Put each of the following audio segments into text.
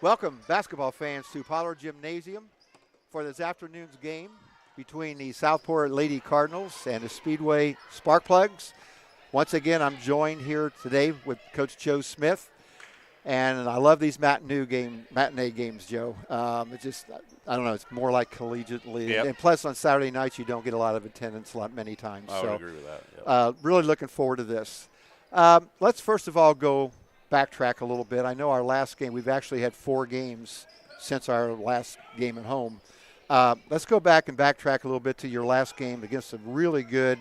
Welcome, basketball fans, to Pollard Gymnasium for this afternoon's game between the Southport Lady Cardinals and the Speedway Sparkplugs. Once again, I'm joined here today with Coach Joe Smith, and I love these matinee games, Joe. It's just, I don't know, it's more like collegiate league. Yep. And plus, on Saturday nights, you don't get a lot of attendance many times. I would agree with that. Yep. Really looking forward to this. Let's first of all backtrack a little bit. I know our last game, we've actually had 4 games since our last game at home. Let's go back and backtrack a little bit to your last game against a really good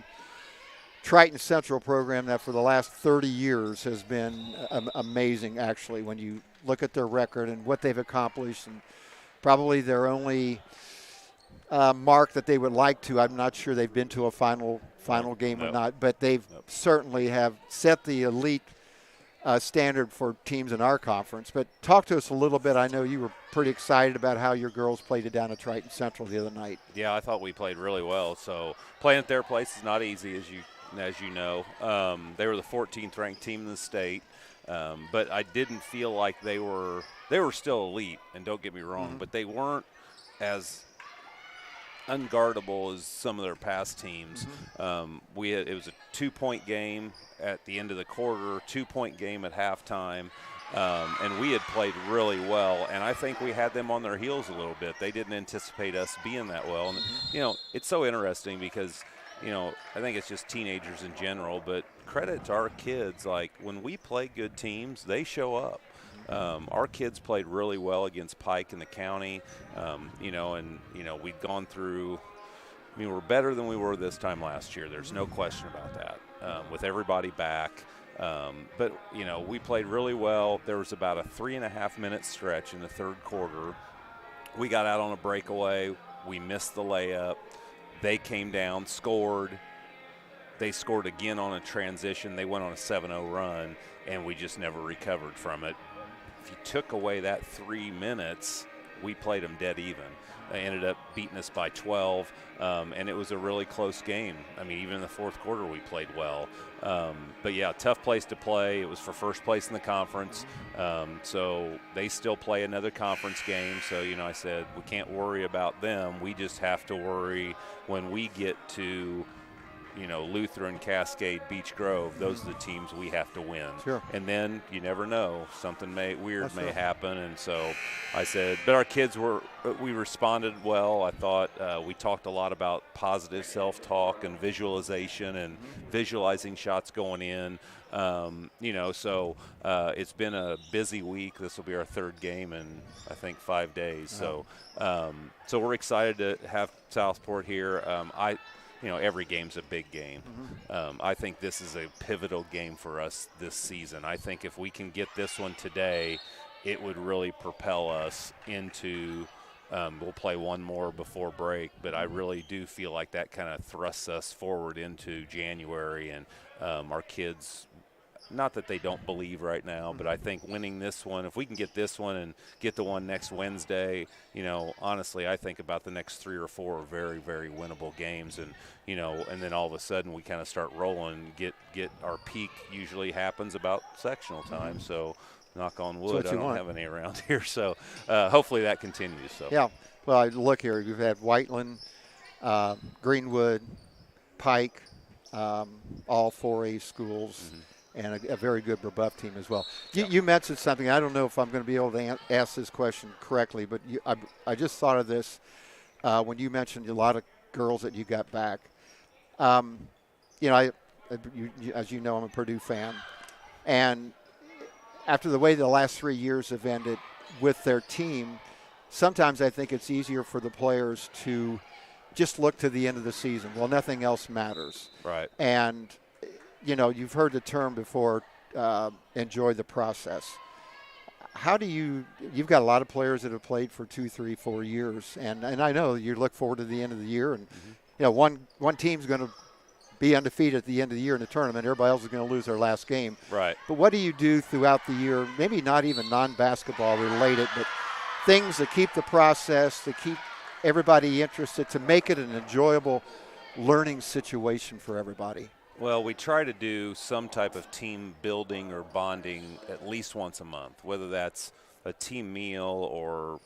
Triton Central program that for the last 30 years has been amazing, actually, when you look at their record and what they've accomplished, and probably their only mark that they would like to. I'm not sure they've been to a final game or not, but they've certainly have set the elite standard for teams in our conference. But talk to us a little bit. I know you were pretty excited about how your girls played it down at Triton Central the other night. Yeah, I thought we played really well. So playing at their place is not easy, as you know. They were the 14th ranked team in the state, but I didn't feel like they were still elite. And don't get me wrong, but they weren't as unguardable as some of their past teams. It was a 2-point game at the end of the quarter, 2-point game at halftime, and we had played really well, and I think we had them on their heels a little bit. They didn't anticipate us being that well. And it's so interesting because I think it's just teenagers in general, but credit to our kids. Like, when we play good teams, they show up. Our kids played really well against Pike in the county, we'd gone through. We're better than we were this time last year. There's no question about that, with everybody back. But we played really well. There was about a 3.5-minute stretch in the third quarter. We got out on a breakaway. We missed the layup. They came down, scored. They scored again on a transition. They went on a 7-0 run, and we just never recovered from it. If you took away that 3 minutes, we played them dead even. They ended up beating us by 12, and it was a really close game. Even in the fourth quarter, we played well. But, yeah, tough place to play. It was for first place in the conference. So they still play another conference game. So, I said we can't worry about them. We just have to worry when we get to – Lutheran, Cascade, Beech Grove, those are the teams we have to win. Sure. And then you never know. Something weird may happen. And so I said, but our kids we responded well. I thought we talked a lot about positive self-talk and visualization and visualizing shots going in. So it's been a busy week. This will be our third game in, I think, 5 days. So we're excited to have Southport here. Every game's a big game. I think this is a pivotal game for us this season. I think if we can get this one today, it would really propel us into we'll play one more before break, but I really do feel like that kind of thrusts us forward into January. And our kids, not that they don't believe right now, but I think winning this one, if we can get this one and get the one next Wednesday, honestly, I think about the next 3 or 4 very, very winnable games. And, and then all of a sudden we kind of start rolling, get our peak usually happens about sectional time. So knock on wood, I don't have any around here. So hopefully that continues. So. Yeah. Well, I look here. You've had Whiteland, Greenwood, Pike, all 4A schools. And a very good rebuff team as well. You mentioned something. I don't know if I'm going to be able to ask this question correctly, but I just thought of this when you mentioned a lot of girls that you got back. As you know, I'm a Purdue fan. And after the way the last 3 years have ended with their team, sometimes I think it's easier for the players to just look to the end of the season. Well, nothing else matters. Right. And you've heard the term before, enjoy the process. How do you've got a lot of players that have played for 2, 3, 4 years, and I know you look forward to the end of the year, and one team's going to be undefeated at the end of the year in the tournament. Everybody else is going to lose their last game. Right. But what do you do throughout the year, maybe not even non-basketball related, but things that keep the process, to keep everybody interested, to make it an enjoyable learning situation for everybody? Well, we try to do some type of team building or bonding at least once a month, whether that's a team meal, or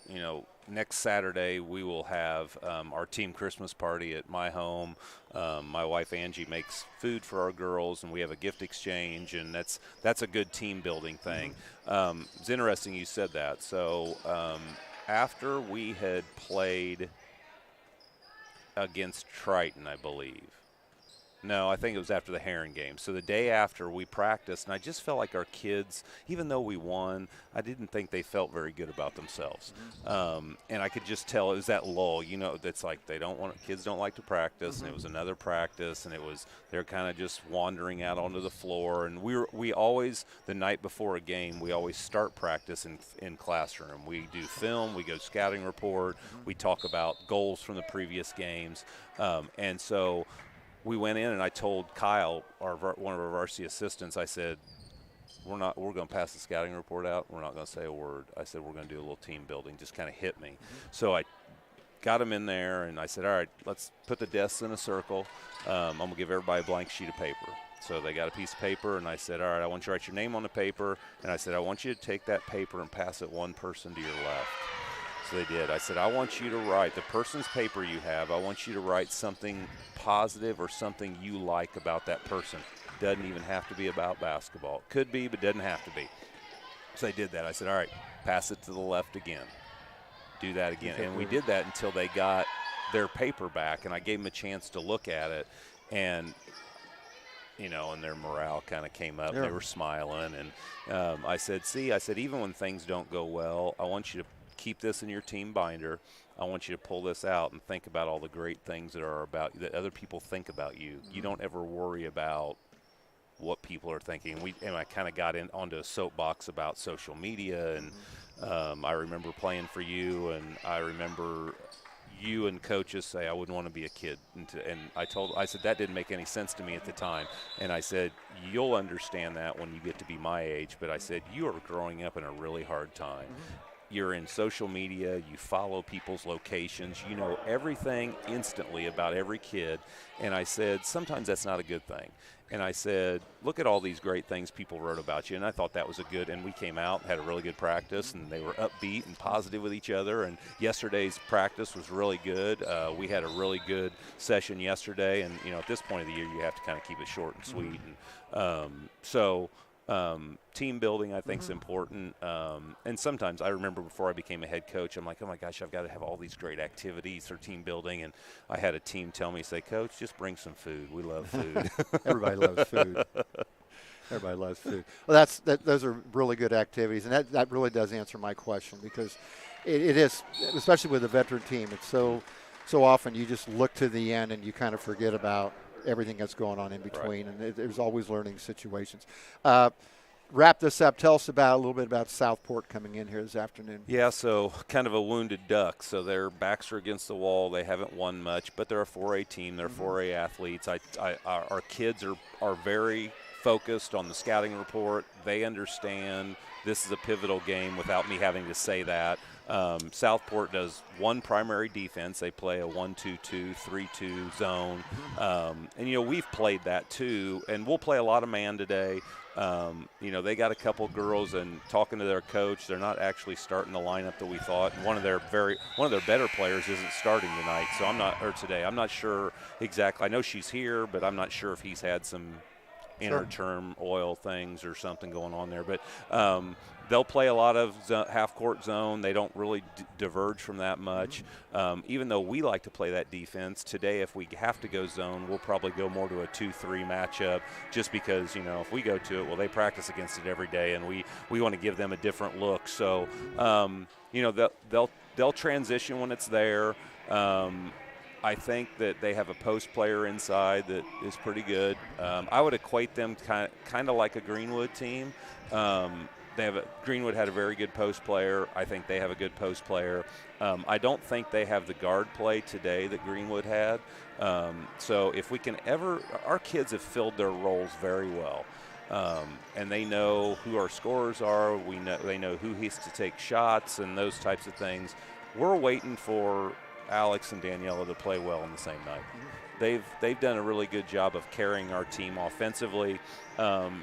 next Saturday we will have our team Christmas party at my home. My wife Angie makes food for our girls, and we have a gift exchange, and that's a good team building thing. It's interesting you said that. So after we had played against Triton, I believe. No, I think it was after the Heron game. So the day after, we practiced, and I just felt like our kids, even though we won, I didn't think they felt very good about themselves. And I could just tell it was that lull. That's like kids don't like to practice, and it was another practice, and they're kind of just wandering out onto the floor. And we always, the night before a game, we always start practice in classroom. We do film, we go scouting report, we talk about goals from the previous games, and so we went in, and I told Kyle, one of our varsity assistants, I said, we're going to pass the scouting report out. We're not going to say a word. I said, we're going to do a little team building. Just kind of hit me. So I got him in there, and I said, all right, let's put the desks in a circle. I'm going to give everybody a blank sheet of paper. So they got a piece of paper, and I said, all right, I want you to write your name on the paper. And I said, I want you to take that paper and pass it one person to your left. So they did. I said, I want you to write the person's paper you have. I want you to write something positive or something you like about that person. Doesn't even have to be about basketball. Could be, but doesn't have to be. So they did that. I said, all right, pass it to the left again. Do that again. And we did that until they got their paper back, and I gave them a chance to look at it. And and their morale kind of came up. Yeah. They were smiling. And I said, even when things don't go well, I want you to keep this in your team binder. I want you to pull this out and think about all the great things that other people think about you. You don't ever worry about what people are thinking. And I kind of got onto a soapbox about social media, and I remember playing for you, and I remember you and coaches say I wouldn't want to be a kid, and I said that didn't make any sense to me at the time, and I said you'll understand that when you get to be my age, but I said you are growing up in a really hard time. You're in social media, you follow people's locations, you know everything instantly about every kid. And I said, sometimes that's not a good thing. And I said, look at all these great things people wrote about you. And I thought that was and we came out, had a really good practice, and they were upbeat and positive with each other. And yesterday's practice was really good. We had a really good session yesterday. And, at this point of the year, you have to kind of keep it short and sweet. And team building, I think, is important. And sometimes I remember before I became a head coach, I'm like, oh my gosh, I've got to have all these great activities for team building. And I had a team tell me, say, Coach, just bring some food. We love food. Everybody loves food. Everybody loves food. Well, those are really good activities. And that really does answer my question, because it is, especially with a veteran team, it's so often you just look to the end and you kind of forget about everything that's going on in between, right. And there's always learning situations. Wrap this up. Tell us a little bit about Southport coming in here this afternoon. Yeah, so kind of a wounded duck. So their backs are against the wall. They haven't won much, but they're a 4A team. They're 4A athletes. Our kids are very focused on the scouting report. They understand this is a pivotal game without me having to say that. Southport does one primary defense. They play a 1-2-2, 3-2 zone. And, we've played that too, and we'll play a lot of man today. They got a couple girls, and talking to their coach, they're not actually starting the lineup that we thought. And one of their better players isn't starting tonight, today. I'm not sure exactly. I know she's here, but I'm not sure if he's had some inter-term oil things or something going on there. But they'll play a lot of half-court zone. They don't really diverge from that much. Even though we like to play that defense, today if we have to go zone, we'll probably go more to a 2-3 matchup, just because, if we go to it, well, they practice against it every day, and we want to give them a different look. So, they'll transition when it's there. I think that they have a post player inside that is pretty good. I would equate them kind of like a Greenwood team. Greenwood had a very good post player. I think they have a good post player. I don't think they have the guard play today that Greenwood had. So if we can our kids have filled their roles very well. And they know who our scorers are. They know who has to take shots and those types of things. We're waiting for Alex and Daniela to play well on the same night. They've done a really good job of carrying our team offensively. And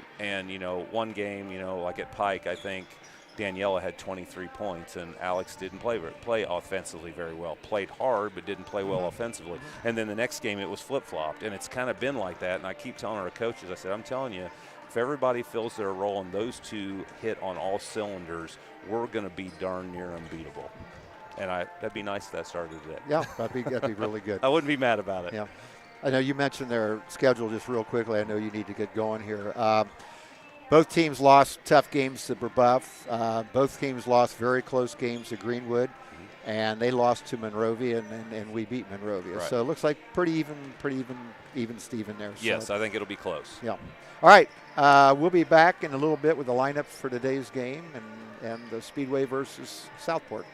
one game, like at Pike, I think Daniela had 23 points, and Alex didn't play offensively very well. Played hard, but didn't play well offensively. And then the next game, it was flip-flopped, and it's kind of been like that. And I keep telling our coaches, I said, I'm telling you, if everybody fills their role and those two hit on all cylinders, we're going to be darn near unbeatable. And that'd be nice if that started today. Yeah, that'd be really good. I wouldn't be mad about it. Yeah. I know you mentioned their schedule just real quickly. I know you need to get going here. Both teams lost tough games to Brebeuf. Both teams lost very close games to Greenwood, and they lost to Monrovia, and we beat Monrovia. Right. So it looks like pretty even Steven there. Yes, so. I think it'll be close. Yeah. All right. We'll be back in a little bit with the lineup for today's game and the Speedway versus Southport.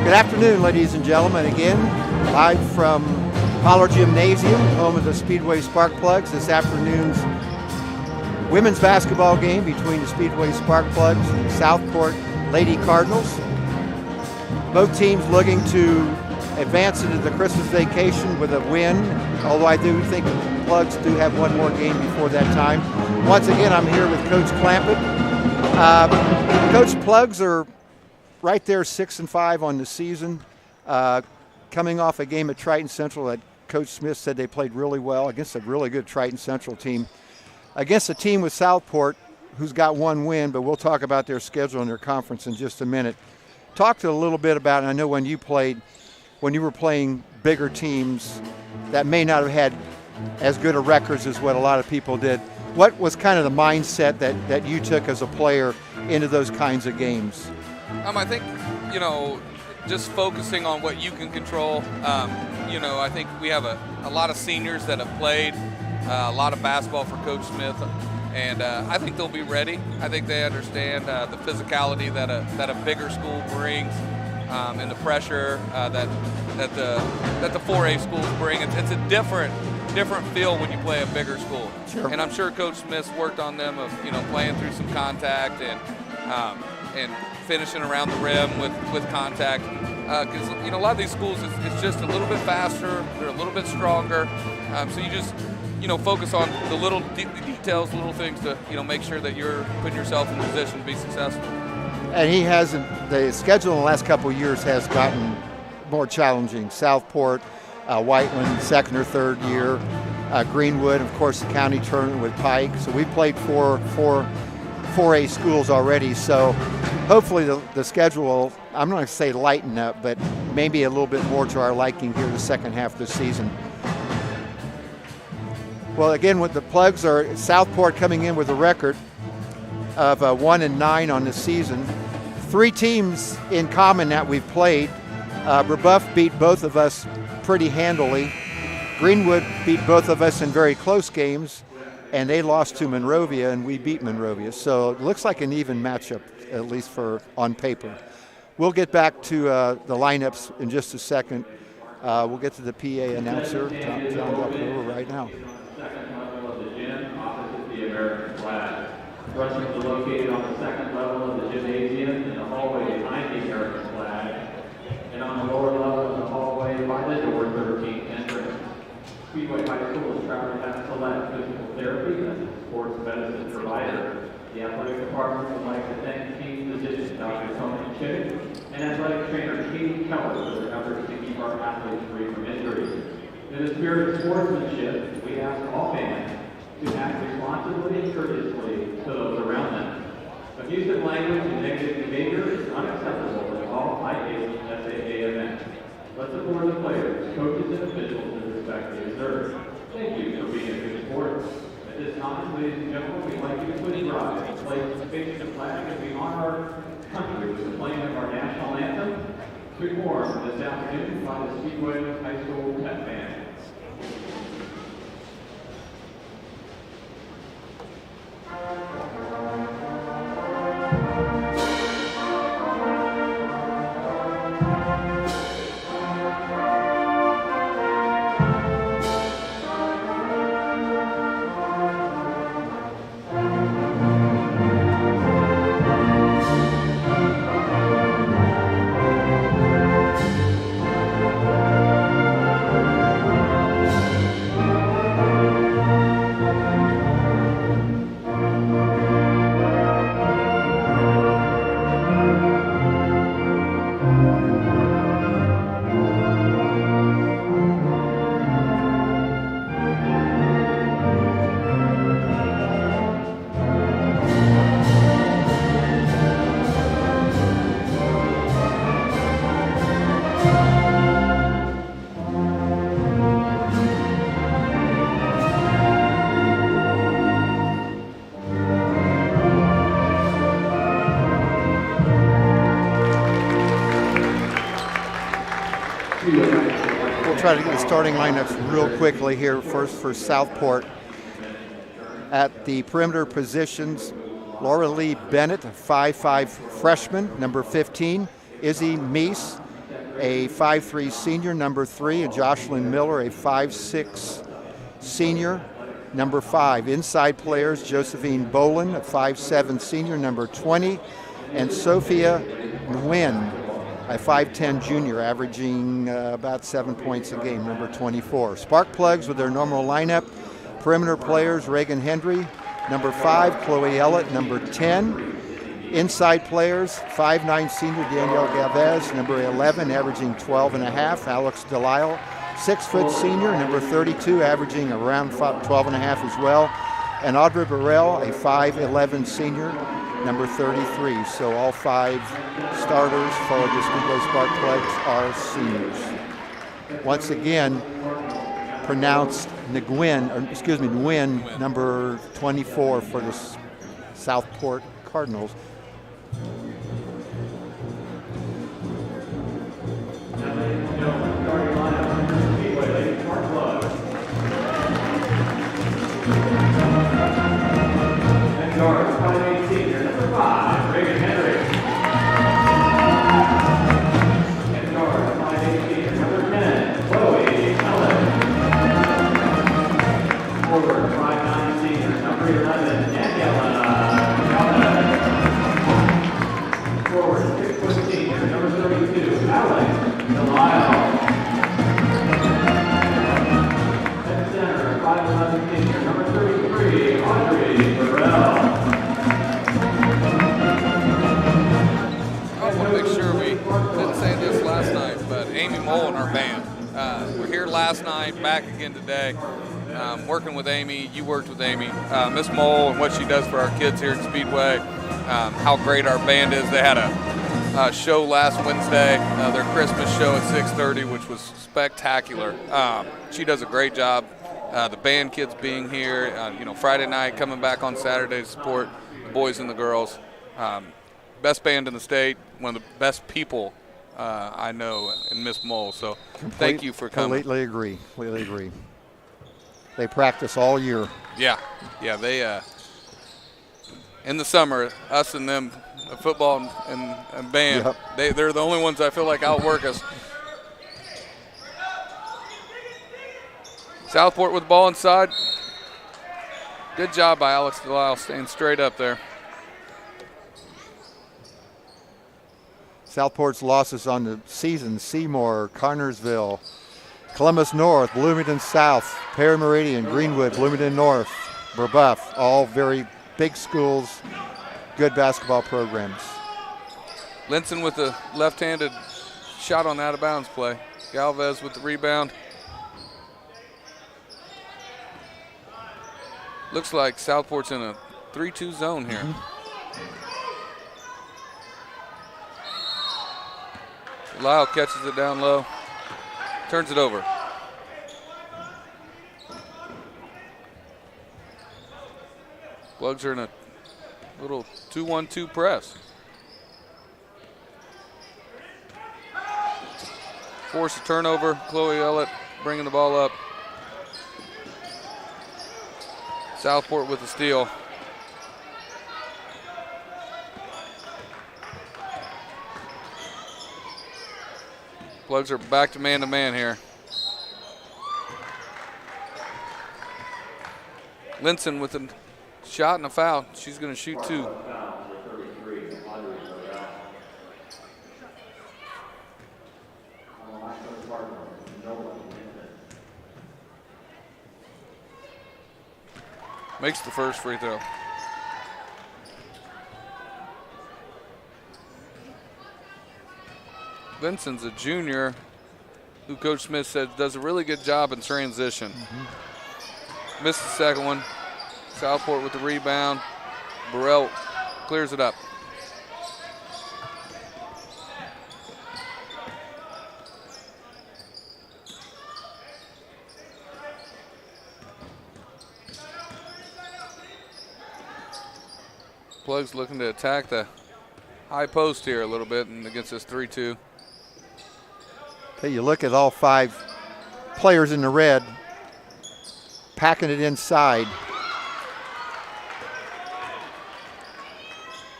Good afternoon, ladies and gentlemen. Again, live from Pollard Gymnasium, home of the Speedway Spark Plugs. This afternoon's women's basketball game between the Speedway Spark Plugs and the Southport Lady Cardinals. Both teams looking to advance into the Christmas vacation with a win, although I do think the Plugs do have one more game before that time. Once again, I'm here with Coach Clampett. Coach, Plugs are right there 6-5 on the season, coming off a game at Triton Central that Coach Smith said they played really well against a really good Triton Central team. Against a team with Southport who's got one win, but we'll talk about their schedule and their conference in just a minute. Talk a little bit about, and I know when you were playing bigger teams that may not have had as good a records as what a lot of people did. What was kind of the mindset that you took as a player into those kinds of games? I think, just focusing on what you can control. I think we have a lot of seniors that have played a lot of basketball for Coach Smith, and I think they'll be ready. I think they understand the physicality that a bigger school brings, and the pressure that the 4A schools bring. It's a different feel when you play a bigger school. Sure. And I'm sure Coach Smith's worked on them of playing through some contact and finishing around the rim with contact. Because a lot of these schools it's just a little bit faster, they're a little bit stronger. So you just focus on the little details, little things to make sure that you're putting yourself in a position to be successful. And the schedule in the last couple of years has gotten more challenging. Southport, Whiteland, second or third year, Greenwood, of course, the county tournament with Pike. So we've played four 4A schools already. So hopefully the schedule will, I'm not going to say lighten up, but maybe a little bit more to our liking here the second half of the season. Well, again, what the plugs are, Southport coming in with a record of 1-9 on the season. 3 teams in common that we've played. Brebeuf beat both of us pretty handily. Greenwood beat both of us in very close games, and they lost to Monrovia, and we beat Monrovia. So it looks like an even matchup, at least on paper. We'll get back to the lineups in just a second. We'll get to the PA announcer, John Ducklover, right now. Second level of the gym, opposite the American flag. Restrooms are located on the second level of the gymnasium in the hallway behind the American flag, and on the lower level of the hallway by the door 13 entrance. Speedway High School is proud to have Select Physical Therapy as its sports medicine provider. The athletic department would like to thank team physician Dr. Tony Chick and athletic trainer Katie Keller for their efforts to keep our athletes free from injuries. In the spirit of sportsmanship, we ask all fans to act responsibly and courteously to those around them. Abusive language and negative behavior is unacceptable at all high-paced SAA events. Let's support the players, coaches, and officials in the respect they deserve. Thank you for being a good sport. At this time, ladies and gentlemen, we'd like you to please rise and place face the flag as we honor our country with the playing of our national anthem, performed this afternoon by the Speedway High School Pep Band. Try to get the starting lineups real quickly here. First for Southport. At the perimeter positions, Laura Lee Bennett, a 5'5" freshman, number 15. Izzy Meese, a 5'3" senior, number 3. And Jocelyn Miller, a 5'6" senior, number 5. Inside players, Josephine Bolin, a 5'7" senior, number 20. And Sophia Nguyen, a 5'10" junior, averaging about 7 points a game, number 24. Spark plugs with their normal lineup. Perimeter players, Reagan Hendry, number 5, Chloe Ellett, number 10. Inside players, 5'9" senior Danielle Galvez, number 11, averaging 12 and a half. Alex Delisle, 6-foot senior, number 32, averaging around 12 and a half as well. And Audrey Burrell, a 5'11 senior, number 33. So all 5 starters for the Speedway Sparkplex are seniors. Once again, pronounced Nguyen, number 24 for the Southport Cardinals. Guards, 5'8" senior, number 5, Reagan Henry. And guards, 5'8" senior, number 10, Chloe Ellen. Forward, 5'9" senior, number 11, Daniela Calvin. Forward, 6-foot senior, number 32, Alex Delisle. At center, 5'11" senior, number 33, Audrey Burrell. Didn't say this last night, but Amy Mole and our band. We're here last night, back again today. Working with Amy, you worked with Amy. Miss Mole and what she does for our kids here at Speedway, how great our band is. They had a show last Wednesday, their Christmas show at 6:30, which was spectacular. She does a great job. The band kids being here, Friday night, coming back on Saturday to support the boys and the girls. Best band in the state, one of the best people I know in Miss Mole. So thank you for coming. Completely agree. They practice all year. Yeah, they in the summer, us and them, football and band, yep. They're the only ones I feel like outwork us. Southport with the ball inside. Good job by Alex Delisle staying straight up there. Southport's losses on the season: Seymour, Connersville, Columbus North, Bloomington South, Perry Meridian, Greenwood, Bloomington North, Brebeuf, all very big schools, good basketball programs. Linson with the left-handed shot on the out-of-bounds play. Galvez with the rebound. Looks like Southport's in a 3-2 zone here. Lyle catches it down low, turns it over. Plugs are in a little 2-1-2 press. Force a turnover, Chloe Ellett bringing the ball up. Southport with the steal. Plugs are back to man here. Linson with a shot and a foul. She's going to shoot 2. Makes the first free throw. Vinson's a junior who Coach Smith said does a really good job in transition. Missed the second one. Southport with the rebound. Burrell clears it up. Plugs looking to attack the high post here a little bit and against this 3-2. Okay, you look at all 5 players in the red packing it inside.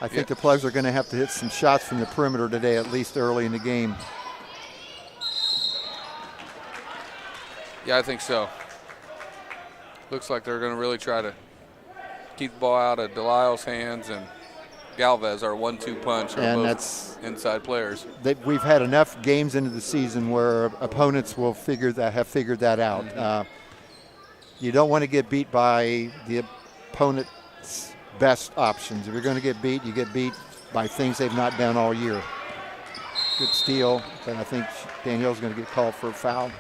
I think the Plugs are going to have to hit some shots from the perimeter today, at least early in the game. Yeah, I think so. Looks like they're going to really try to keep the ball out of Delisle's hands, and Galvez, our 1-2 punch, are both that's inside players. We've had enough games into the season where opponents will have figured that out. You don't want to get beat by the opponent's best options. If you're going to get beat, you get beat by things they've not done all year. Good steal, but I think Danielle's going to get called for a foul.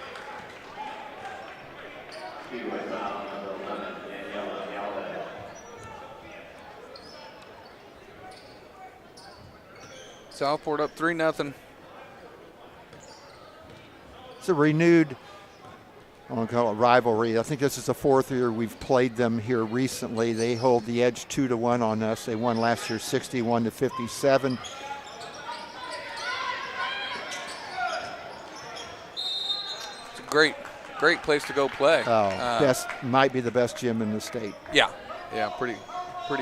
Speedway foul, number 11, Daniela Galvez. Southport up 3-0. It's a renewed, I want to call it rivalry. I think this is the fourth year we've played them here recently. They hold the edge 2-1 on us. They won last year 61-57. It's a great place to go play. Might be the best gym in the state. Yeah, pretty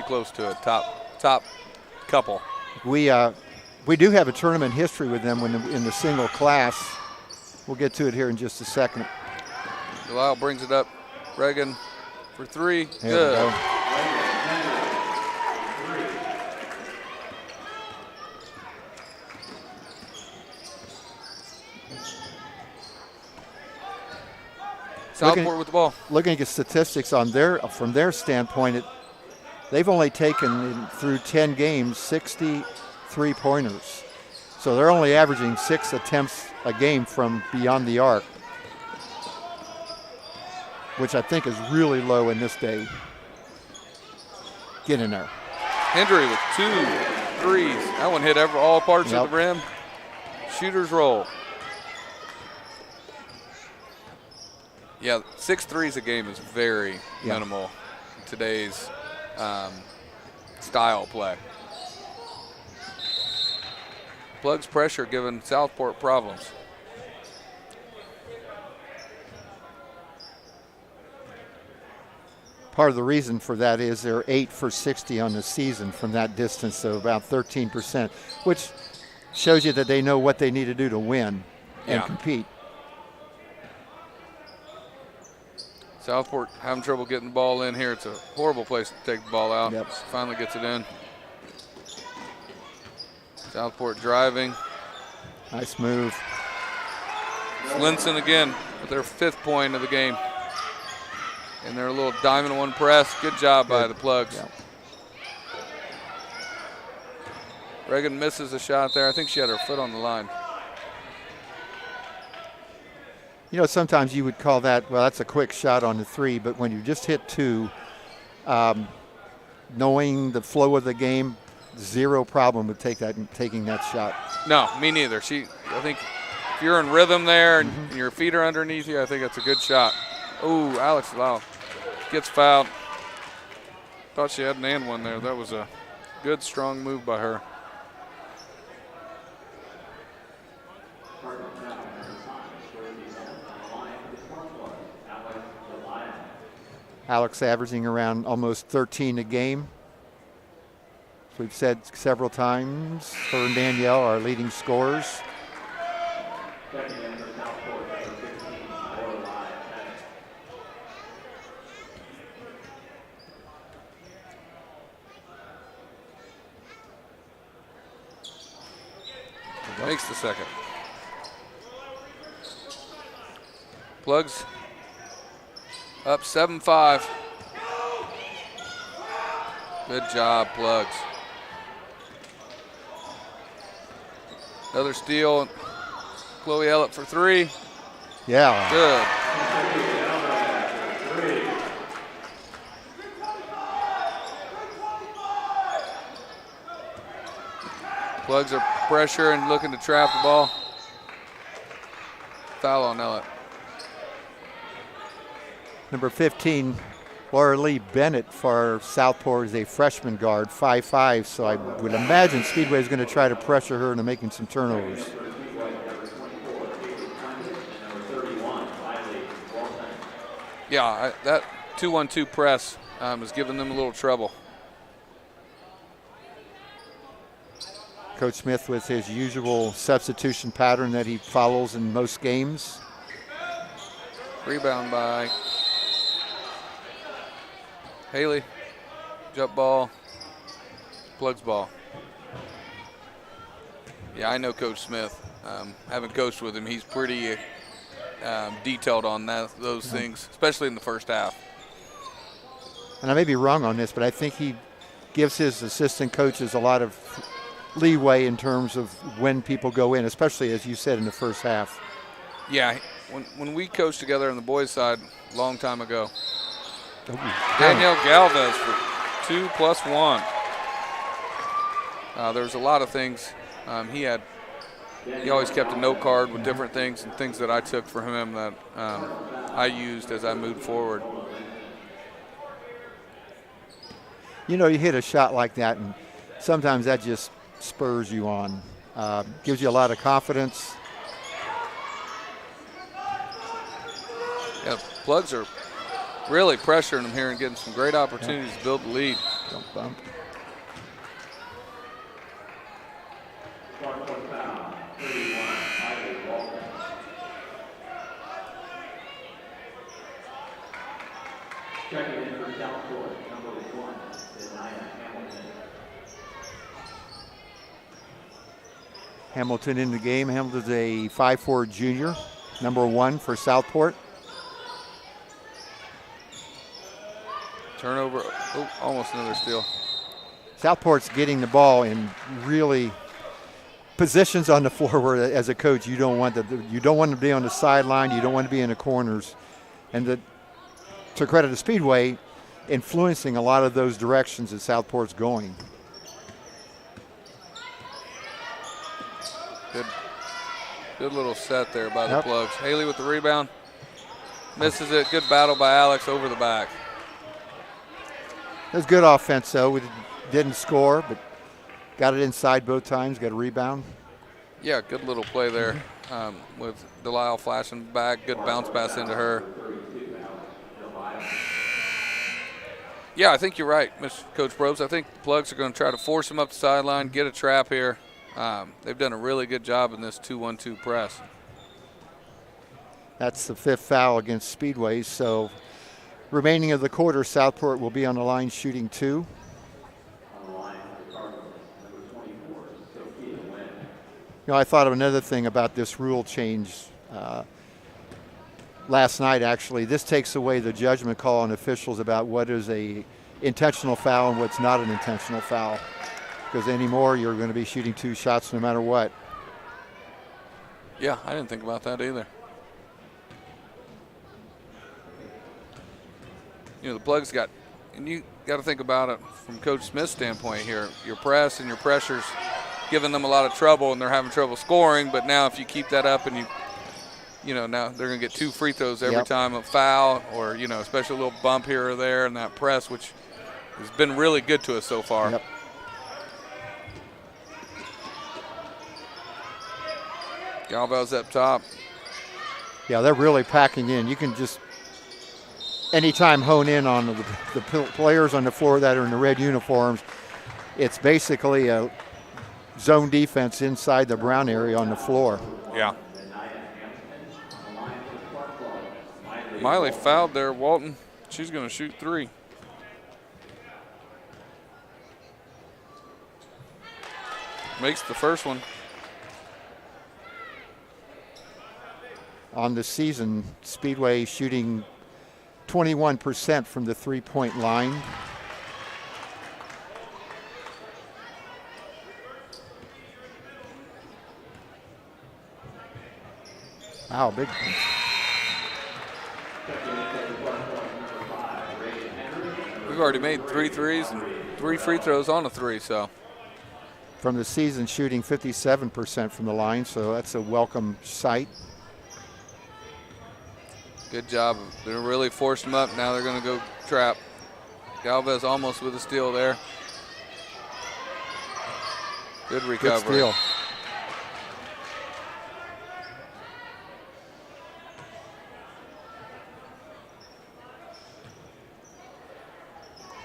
close to it. Top couple. We do have a tournament history with them in the single class. We'll get to it here in just a second. Delisle brings it up. Reagan for 3. There Good. we go. Southport with the ball. Looking at statistics from their standpoint, they've only taken through 10 games 63 pointers. So they're only averaging 6 attempts a game from beyond the arc, which I think is really low in this day. Get in there. Hendry with 2 threes. That one hit all parts of the rim. Shooter's roll. Yeah, 6 threes a game is very minimal in today's style play. Plugs pressure giving Southport problems. Part of the reason for that is they're 8 for 60 on the season from that distance, so about 13%, which shows you that they know what they need to do to win and compete. Southport having trouble getting the ball in here. It's a horrible place to take the ball out. Finally gets it in. Southport driving. Nice move. Linson again with their 5th point of the game. And their little diamond 1 press. Good job by the Plugs. Yep. Reagan misses a shot there. I think she had her foot on the line. You know, sometimes you would call that, well, that's a quick shot on the 3, but when you just hit 2, knowing the flow of the game, zero problem with taking that shot. No, me neither. I think if you're in rhythm there and your feet are underneath you, I think that's a good shot. Ooh, Alex Lau gets fouled. Thought she had an and one there. That was a good, strong move by her. Alex averaging around almost 13 a game. As we've said several times, her and Danielle are leading scorers. Makes the second. Plugs up 7-5. Good job, Plugs. Another steal. Chloe Ellett for 3. Yeah. Good. Plugs are pressure and looking to trap the ball. Foul on Ellett. Number 15, Laura Lee Bennett for Southport is a freshman guard, 5'5", so I would imagine Speedway is going to try to pressure her into making some turnovers. Yeah, that 2-1-2 press is giving them a little trouble. Coach Smith with his usual substitution pattern that he follows in most games. Rebound by Haley. Jump ball. Plugs ball. Yeah, I know Coach Smith. Having coached with him, he's pretty detailed on those things, especially in the first half. And I may be wrong on this, but I think he gives his assistant coaches a lot of leeway in terms of when people go in, especially, as you said, in the first half. Yeah, when we coached together on the boys' side a long time ago. Daniel. Danielle Galvez for 2+1. There's a lot of things he always kept a note card with different things and things that I took from him that I used as I moved forward. You know, you hit a shot like that, and sometimes that just spurs you on, gives you a lot of confidence. Yeah, Plugs are really pressuring him here and getting some great opportunities to build the lead. Don't bump. Checking in for Southport, number 1, Denia Hamilton. Hamilton in the game. Hamilton's a 5'4" junior, number 1 for Southport. Turnover, almost another steal. Southport's getting the ball in really positions on the floor where, as a coach, you don't want to be on the sideline, you don't want to be in the corners, and to credit to Speedway, influencing a lot of those directions that Southport's going. Good little set there by the Plugs. Haley with the rebound. Misses it. Good battle by Alex over the back. It was good offense, though. We didn't score, but got it inside both times, got a rebound. Yeah, good little play there with Delisle flashing back. Good bounce pass into her. Yeah, I think you're right, Mr. Coach Probst. I think the Plugs are going to try to force him up the sideline, get a trap here. They've done a really good job in this 2-1-2 press. That's the 5th foul against Speedway. So remaining of the quarter, Southport will be on the line shooting 2. On the line for the Cardinals, number 24, Sophia Wynn. You know, I thought of another thing about this rule change last night, actually. This takes away the judgment call on officials about what is a intentional foul and what's not an intentional foul. Because anymore, you're going to be shooting 2 shots no matter what. Yeah, I didn't think about that either. You know, the Plugs got, and you got to think about it from Coach Smith's standpoint here. Your press and your pressure's giving them a lot of trouble, and they're having trouble scoring. But now if you keep that up and you know, now they're going to get 2 free throws every time a foul or, you know, especially a little bump here or there in that press, which has been really good to us so far. Yep. Galvez up top. Yeah, they're really packing in. You can just anytime hone in on the players on the floor that are in the red uniforms. It's basically a zone defense inside the brown area on the floor. Yeah. Miley fouled there, Walton. She's going to shoot 3. Makes the first one. On the season, Speedway shooting 21% from the 3-point line. Wow, big. We've already made 3 threes and 3 free throws on a 3, so. From the season, shooting 57% from the line, so that's a welcome sight. Good job. They really forced them up. Now they're going to go trap. Galvez almost with a steal there. Good recovery. Good steal.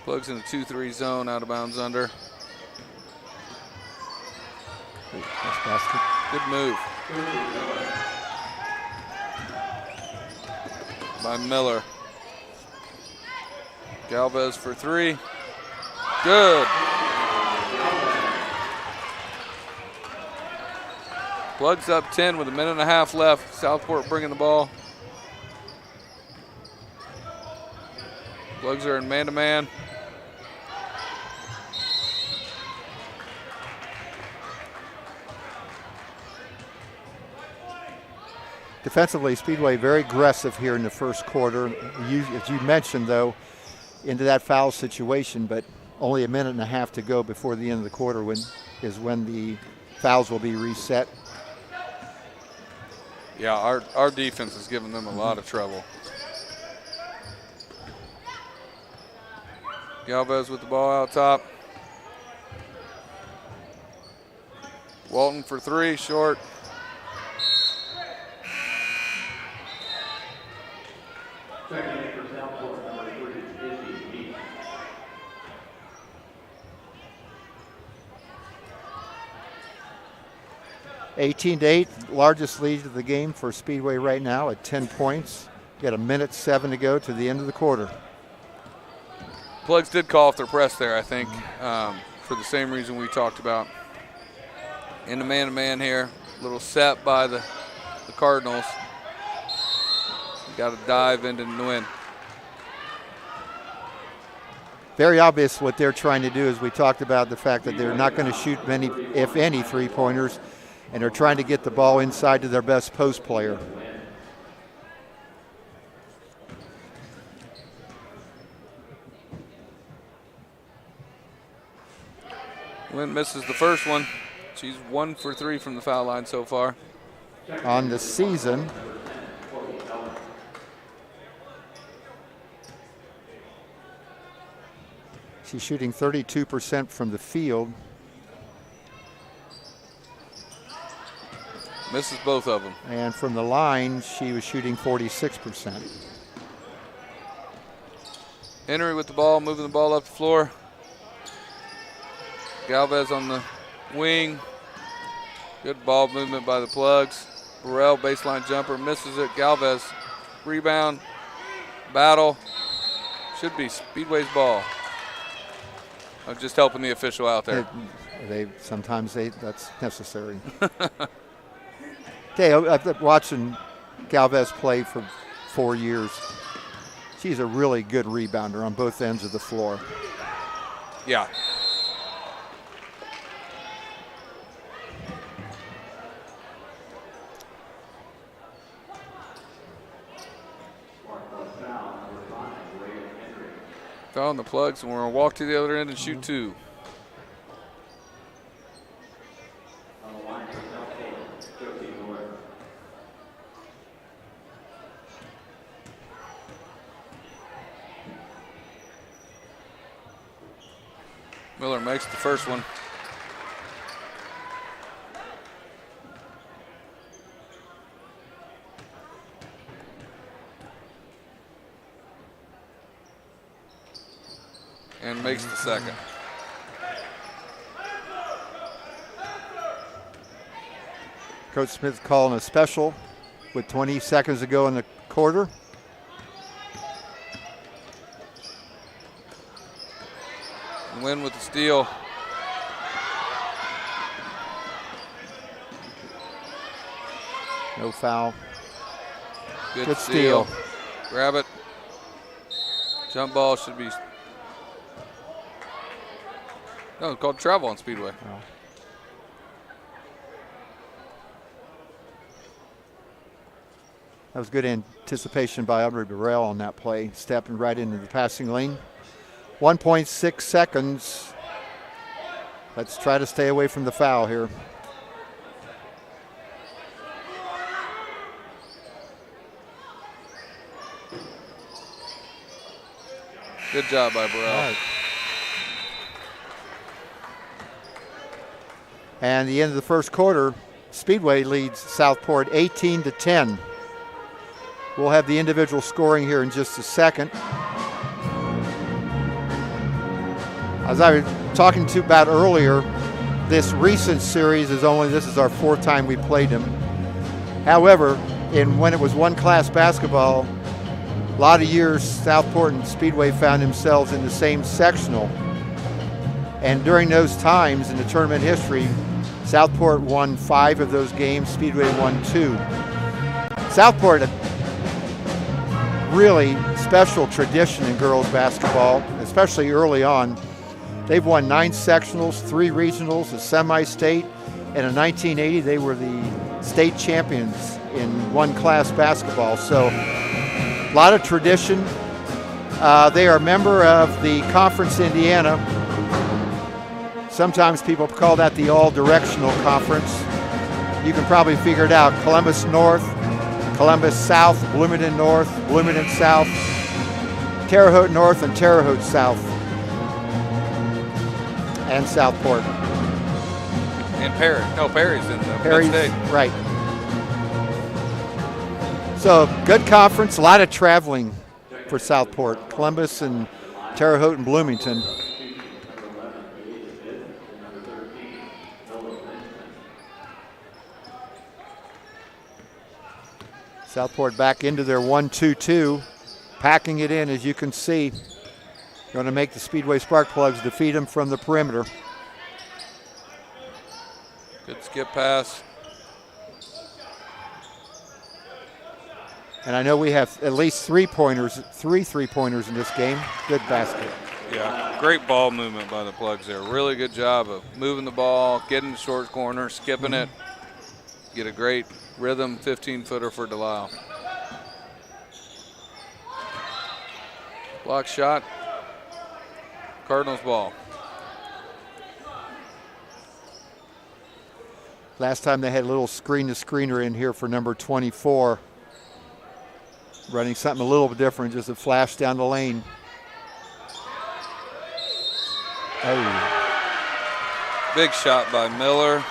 Plugs in the 2-3 zone, out of bounds under. Nice basket. Good move by Miller. Galvez for 3. Good. Plugs up 10 with a minute and a half left. Southport bringing the ball. Plugs are in man-to-man. Defensively, Speedway very aggressive here in the first quarter. As you mentioned, though, into that foul situation, but only a minute and a half to go before the end of the quarter when the fouls will be reset. Yeah, our defense is giving them a lot of trouble. Galvez with the ball out top. Walton for three, short. Second in for Southport, number 3, Izzy. 18-8, largest lead of the game for Speedway right now at 10 points. Got a minute 7 to go to the end of the quarter. Plugs did call off their press there, I think, for the same reason we talked about. In the man-to-man here, little set by the Cardinals. Got to dive into the win. Very obvious what they're trying to do, as we talked about the fact that they're not going to shoot many, if any, three-pointers, and they're trying to get the ball inside to their best post player. Lynn misses the first one. She's 1 for 3 from the foul line so far. On the season, she's shooting 32% from the field. Misses both of them. And from the line, she was shooting 46%. Henry with the ball, moving the ball up the floor. Galvez on the wing. Good ball movement by the Plugs. Burrell, baseline jumper, misses it. Galvez, rebound, battle. Should be Speedway's ball. I'm just helping the official out there. Sometimes that's necessary. Okay, I've been watching Galvez play for 4 years. She's a really good rebounder on both ends of the floor. Yeah. Foul on the Plugs, and we're going to walk to the other end and shoot two. Miller makes the first one. And makes the second. Coach Smith calling a special with 20 seconds to go in the quarter. Win with the steal. No foul. Good steal. Grab it. Jump ball should be. No, it's called travel on Speedway. Oh. That was good anticipation by Audrey Burrell on that play, stepping right into the passing lane. 1.6 seconds. Let's try to stay away from the foul here. Good job by Burrell. Right. And the end of the first quarter, Speedway leads Southport 18-10. We'll have the individual scoring here in just a second. As I was talking to about earlier, this recent series this is our 4th time we played them. However, when it was one class basketball, a lot of years Southport and Speedway found themselves in the same sectional. And during those times in the tournament history, Southport won 5 of those games, Speedway won 2. Southport, a really special tradition in girls basketball, especially early on. They've won 9 sectionals, 3 regionals, a semi-state, And in 1980, they were the state champions in one-class basketball. So a lot of tradition. They are a member of the Conference Indiana. Sometimes people call that the all-directional conference. You can probably figure it out. Columbus North, Columbus South, Bloomington North, Bloomington South, Terre Haute North, and Terre Haute South, and Southport. And Perry. No, Perry's in the Perry's, state. right. So good conference, a lot of traveling for Southport. Columbus and Terre Haute and Bloomington. Southport back into their 1-2-2, packing it in, as you can see. Going to make the Speedway Sparkplugs defeat them from the perimeter. Good skip pass. And I know we have at least three three-pointers in this game. Good basket. Yeah, great ball movement by the Plugs there. Really good job of moving the ball, getting the short corner, skipping it. Get a great rhythm 15-footer for Delisle. Block shot. Cardinals ball. Last time they had a little screen-to-screener in here for number 24. Running something a little bit different, just a flash down the lane. Oh. Big shot by Miller.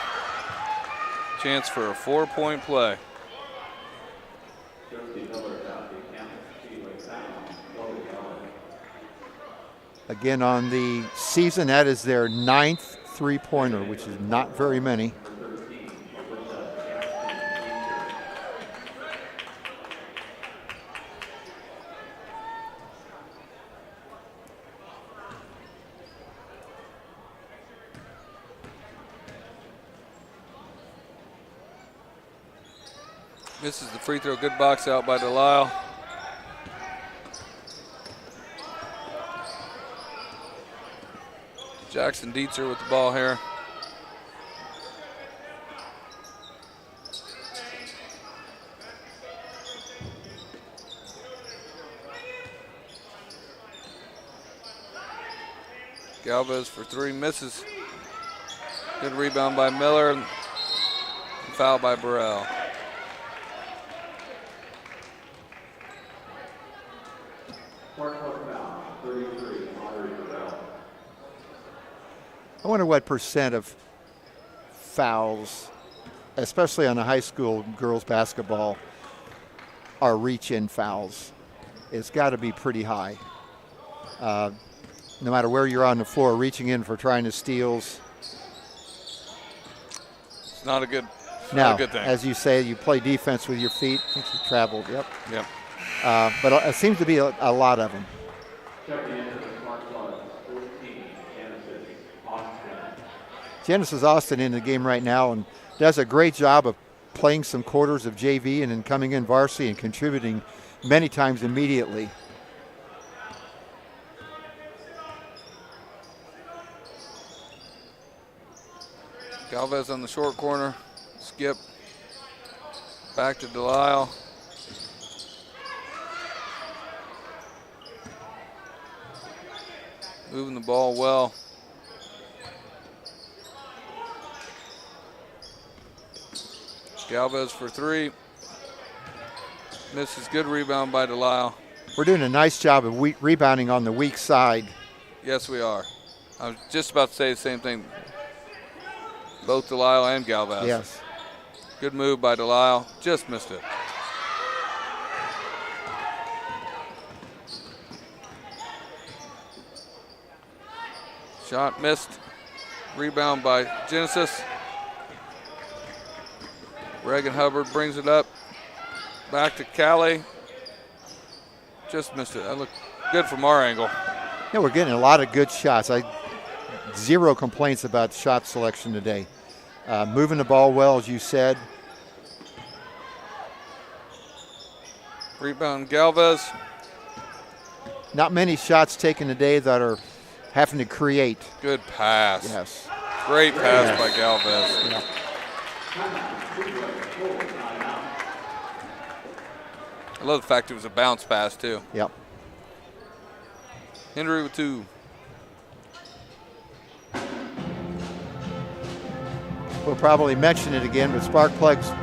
Chance for a 4-point play. Again, on the season, that is their 9th three-pointer, which is not very many. Misses the free throw. Good box out by Delisle. Jackson Dietzer with the ball here. Galvez for three, misses. Good rebound by Miller. And foul by Burrell. I wonder what percent of fouls, especially on the high school girls basketball, are reach-in fouls. It's got to be pretty high. No matter where you're on the floor, reaching in for trying to steals. It's not a good, now, a good thing. As you say, you play defense with your feet. I think you traveled, yep. Yep. But it seems to be a lot of them. Genesis Austin in the game right now and does a great job of playing some quarters of JV and then coming in varsity and contributing many times immediately. Galvez on the short corner, skip, back to Delisle. Moving the ball well. Galvez for three. Misses. Good rebound by Delisle. We're doing a nice job of rebounding on the weak side. Yes, we are. I was just about to say the same thing. Both Delisle and Galvez. Yes. Good move by Delisle. Just missed it. Shot missed. Rebound by Genesis. Reagan Hubbard brings it up. Back to Callie. Just missed it. That looked good from our angle. Yeah, we're getting a lot of good shots. Zero complaints about shot selection today. Moving the ball well, as you said. Rebound Galvez. Not many shots taken today that are having to create. Good pass. Yes. Great pass by Galvez. Yeah. I love the fact it was a bounce pass, too. Yep. Henry with 2. We'll probably mention it again, but Sparkplugs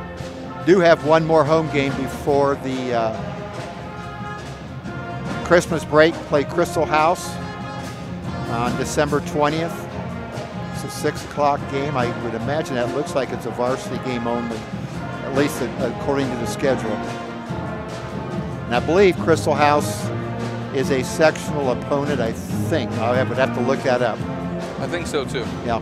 do have one more home game before the Christmas break. Play Crystal House on December 20th. It's a 6 o'clock game. I would imagine that looks like it's a varsity game only, at least according to the schedule. And I believe Crystal House is a sectional opponent, I think. I would have to look that up. I think so, too. Yeah.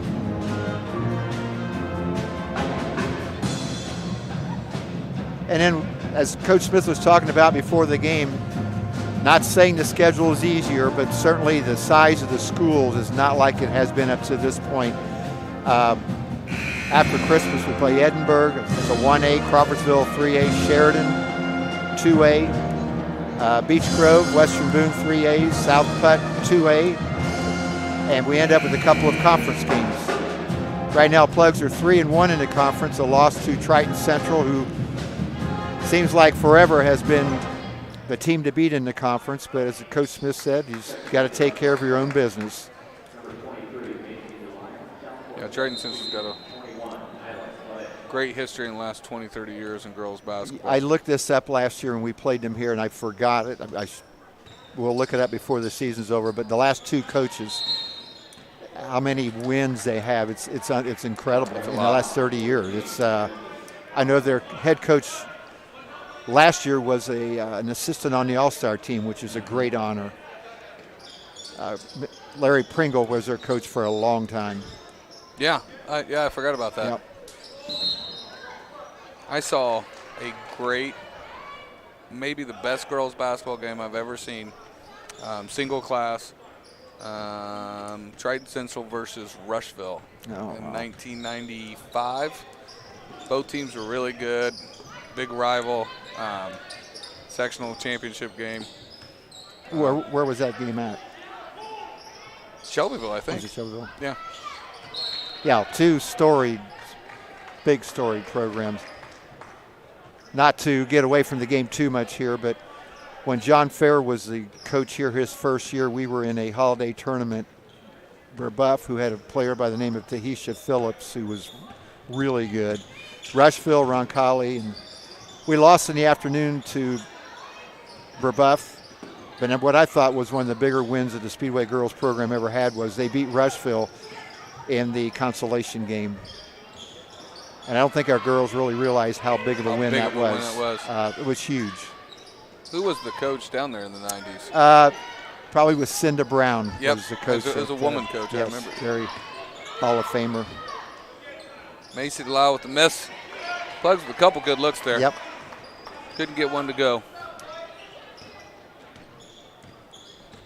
And then, as Coach Smith was talking about before the game, not saying the schedule is easier, but certainly the size of the schools is not like it has been up to this point. After Christmas, we play Edinburgh, it's a 1A, Crawfordsville 3A, Sheridan 2A, Beech Grove, Western Boone 3A, South Putt 2A, and we end up with a couple of conference games. Right now, Plugs are 3-1 in the conference, a loss to Triton Central, who seems like forever has been the team to beat in the conference, but as Coach Smith said, you've got to take care of your own business. Yeah, Triton Central's got a great history in the last 20, 30 years in girls basketball. I looked this up last year when we played them here, and I forgot it. We'll look it up before the season's over, but the last 2 coaches, how many wins they have, it's incredible in the last 30 years. I know their head coach last year was an assistant on the All-Star team, which is a great honor. Larry Pringle was their coach for a long time. Yeah, I forgot about that. Yep. I saw a great, maybe the best girls basketball game I've ever seen. Single class, Triton Central versus Rushville in 1995. Both teams were really good, big rival, sectional championship game. Where was that game at? Shelbyville, I think. Was it Shelbyville? Yeah. Yeah, 2 big storied programs. Not to get away from the game too much here, but when John Fair was the coach here his first year, we were in a holiday tournament. Brebeuf, who had a player by the name of Tahisha Phillips, who was really good. Rushville, Roncalli, and we lost in the afternoon to Brebeuf. But what I thought was one of the bigger wins that the Speedway girls program ever had was they beat Rushville in the consolation game. And I don't think our girls really realized how big of a win that was. It was huge. Who was the coach down there in the 90s? Probably was Cinda Brown. Yep, was the coach. as a woman coach, yes, I remember. Very Hall of Famer. Macy Delisle with the miss. Plugs with a couple good looks there. Yep. Couldn't get one to go.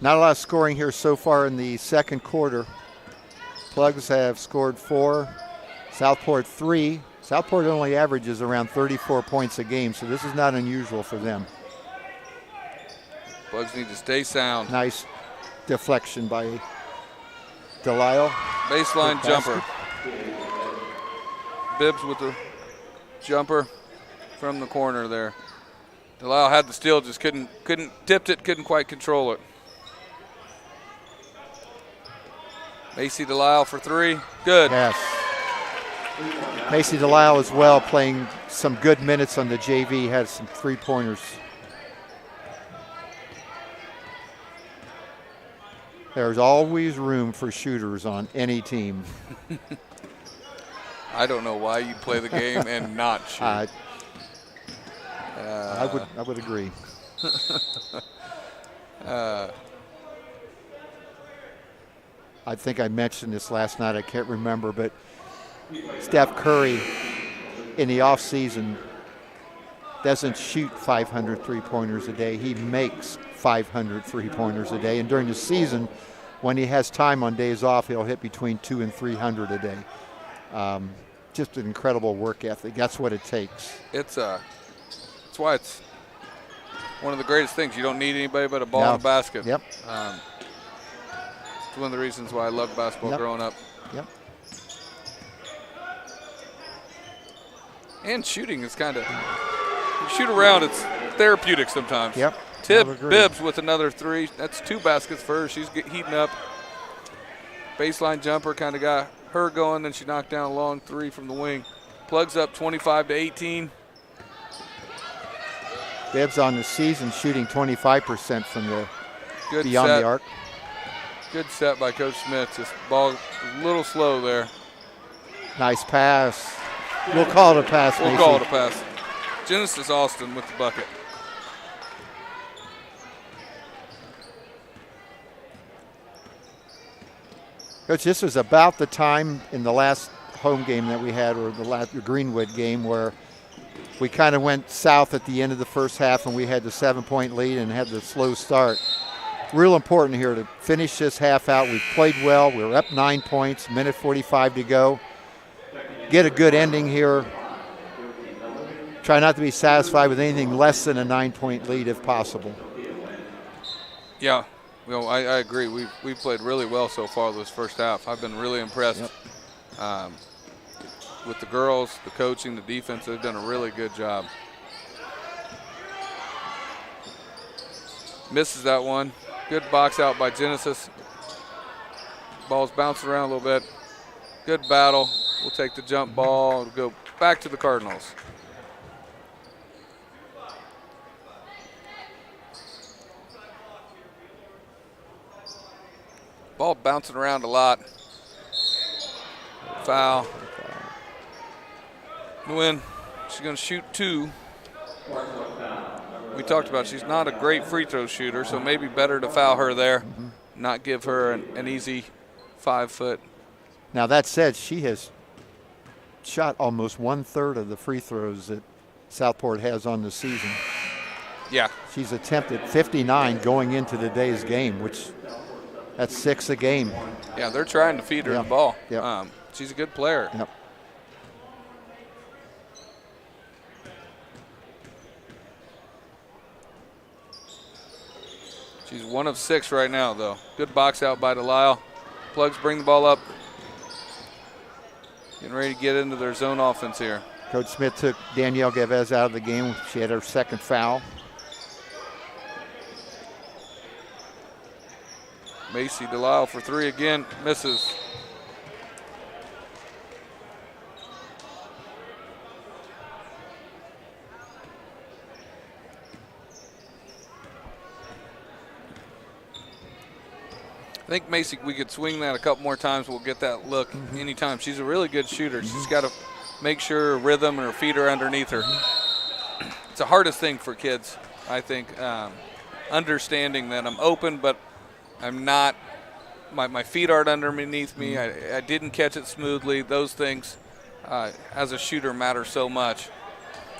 Not a lot of scoring here so far in the second quarter. Plugs have scored 4, Southport 3. Southport only averages around 34 points a game, so this is not unusual for them. Plugs need to stay sound. Nice deflection by Delisle. Baseline jumper. Bibbs with the jumper from the corner there. Delisle had the steal, just couldn't tipped it, couldn't quite control it. Macy Delisle for 3. Good. Yes. Macy Delisle as well, playing some good minutes on the JV, had some 3-pointers. There's always room for shooters on any team. I don't know why you play the game and not shoot. I would agree. I think I mentioned this last night. I can't remember, but Steph Curry in the offseason doesn't shoot 500 three-pointers a day. He makes 500 three-pointers a day. And during the season, when he has time on days off, he'll hit between 200 and 300 a day. Just an incredible work ethic. That's what it takes. It's why it's one of the greatest things. You don't need anybody but a ball and a basket. Yep. It's one of the reasons why I loved basketball growing up. Yep. And shooting is kind of, you shoot around, it's therapeutic sometimes. Yep. Bibbs with another 3. That's 2 baskets for her. She's heating up. Baseline jumper kind of got her going, then she knocked down a long 3 from the wing. Plugs up 25-18. Bibbs on the season shooting 25% from the Good beyond set. the arc. Good set by Coach Smith. Just ball a little slow there. Nice pass. We'll call it a pass. We'll call it a pass. Genesis Austin with the bucket. Coach, this was about the time in the last home game that we had, or the last Greenwood game, where we kind of went south at the end of the first half and we had the 7-point lead and had the slow start. Real important here to finish this half out. We've played well. We were up 9 points, minute 45 to go. Get a good ending here. Try not to be satisfied with anything less than a 9-point lead if possible. Yeah, well, I agree. We've played really well so far this first half. I've been really impressed with the girls, the coaching, the defense. They've done a really good job. Misses that one. Good box out by Genesis. Ball's bouncing around a little bit. Good battle. We'll take the jump ball and go back to the Cardinals. Ball bouncing around a lot. Foul. Nguyen, she's going to shoot 2. We talked about she's not a great free throw shooter, so maybe better to foul her there, not give her an easy 5-foot. Now that said, she has shot almost 1/3 of the free throws that Southport has on the season. Yeah. She's attempted 59 going into today's game, which that's 6 a game. Yeah, they're trying to feed her the ball. Yep. She's a good player. Yep. She's 1 of 6 right now, though. Good box out by Delisle. Plugs bring the ball up. Getting ready to get into their zone offense here. Coach Smith took Danielle Gavez out of the game. She had her 2nd foul. Macy Delisle for 3 again, misses. I think Macy, we could swing that a couple more times. We'll get that look anytime. She's a really good shooter. She's got to make sure her rhythm and her feet are underneath her. It's the hardest thing for kids, I think, understanding that I'm open, but I'm not, my feet aren't underneath me. I didn't catch it smoothly. Those things, as a shooter, matter so much.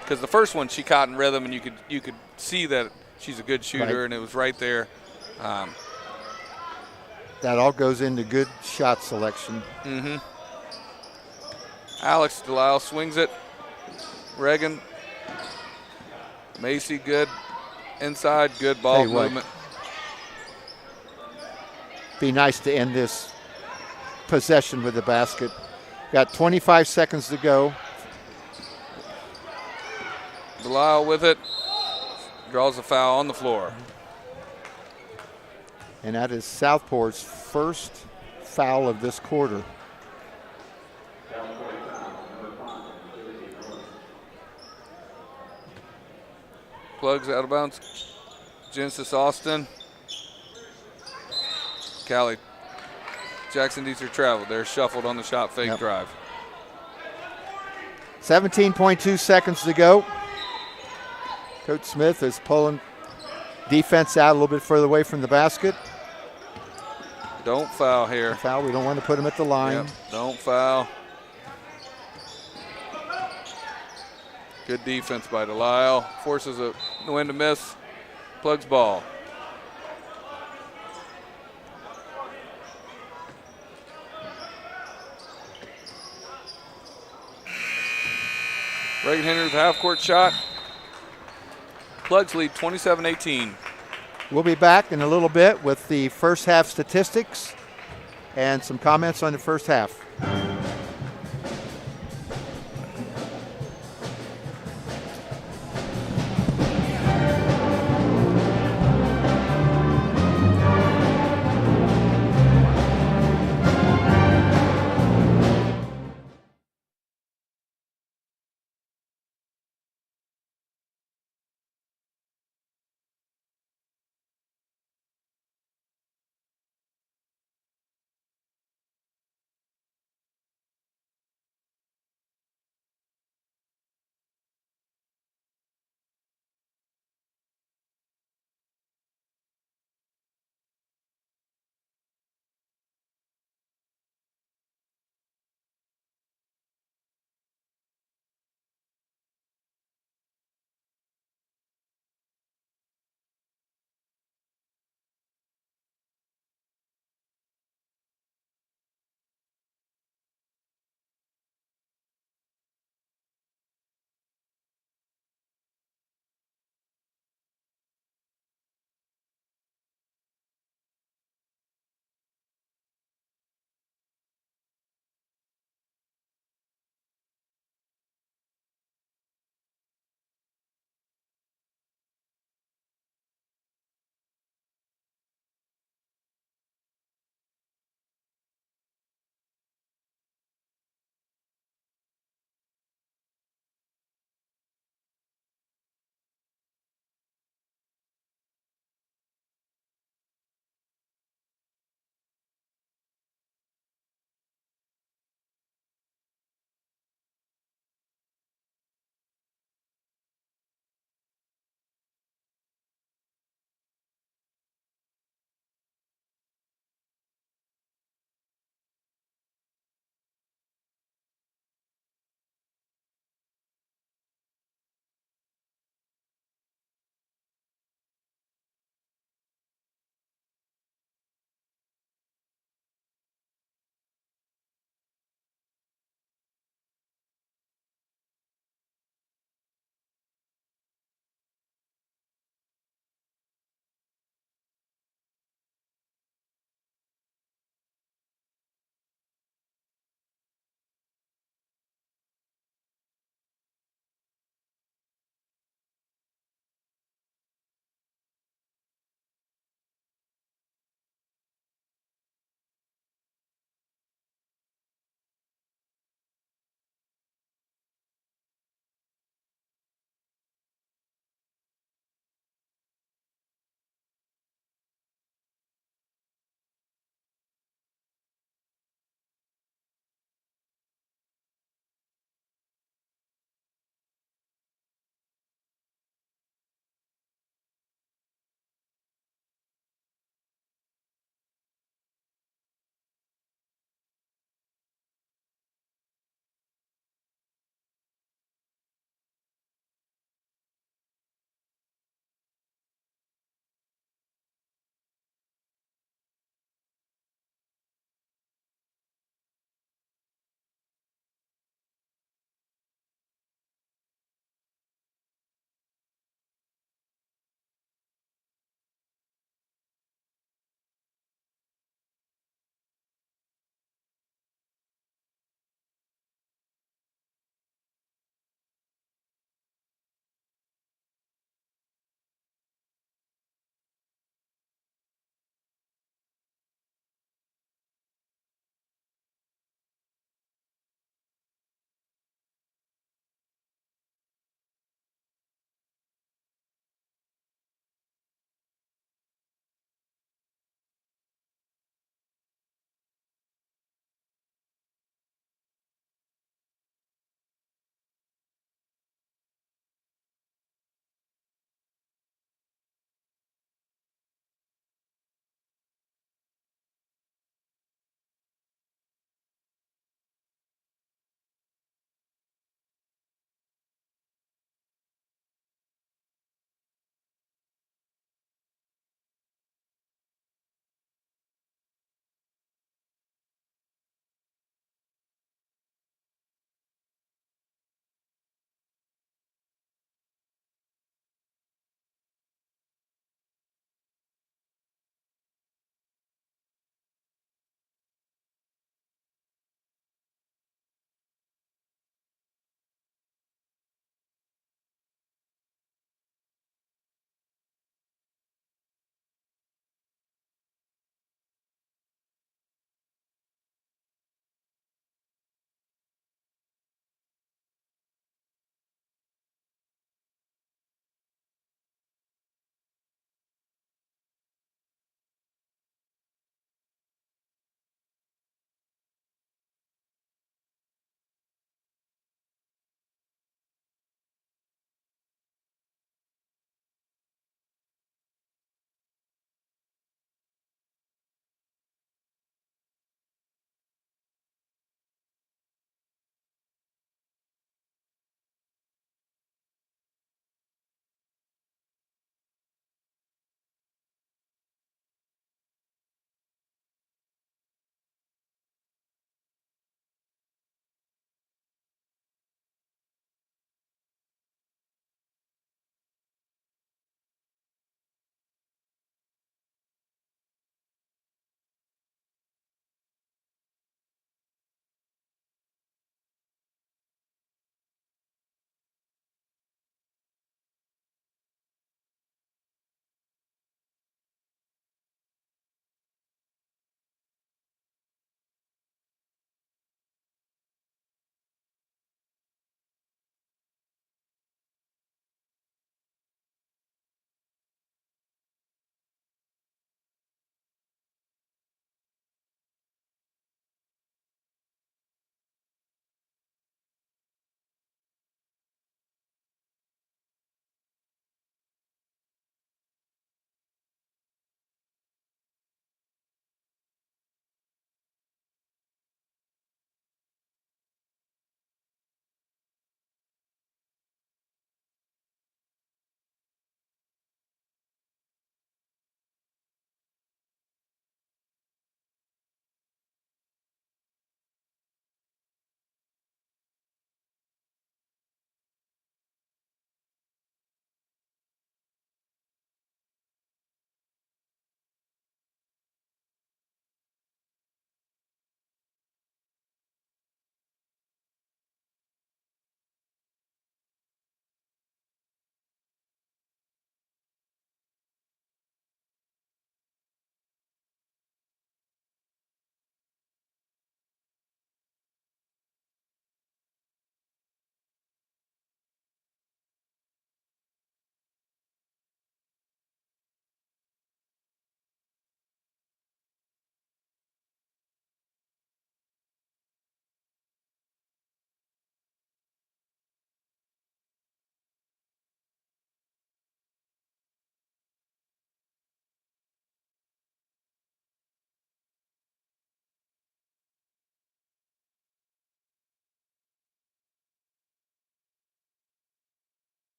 Because the first one, she caught in rhythm, and you could see that she's a good shooter, and it was right there. That all goes into good shot selection. Alex Delisle swings it. Reagan. Macy, good. Inside, good ball movement. Be nice to end this possession with the basket. Got 25 seconds to go. Delisle with it. Draws a foul on the floor. And that is Southport's first foul of this quarter. Plugs out of bounds. Genesis Austin. Callie Jackson needs her travel. They're shuffled on the shot fake drive. 17.2 seconds to go. Coach Smith is pulling defense out a little bit further away from the basket. Don't foul here. Foul. We don't want to put him at the line. Yep. Don't foul. Good defense by Delisle. Forces a Nguyen to miss. Plugs ball. Reagan Henry with a half-court shot. Plugs lead 27-18. We'll be back in a little bit with the first half statistics and some comments on the first half.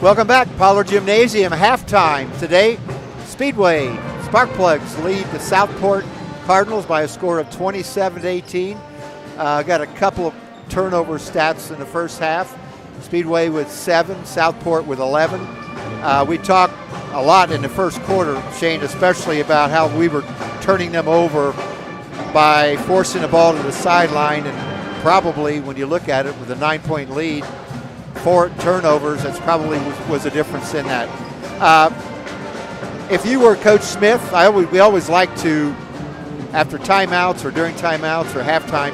Welcome back, Pollard Gymnasium, halftime. Today, Speedway Sparkplugs lead the Southport Cardinals by a score of 27-18. Got a couple of turnover stats in the first half. Speedway with 7, Southport with 11. We talked a lot in the first quarter, Shane, especially about how we were turning them over by forcing the ball to the sideline, and probably when you look at it with a 9-point lead, 4 turnovers, that's probably was a difference in that. If you were Coach Smith, we always like to, after timeouts or during timeouts or halftime,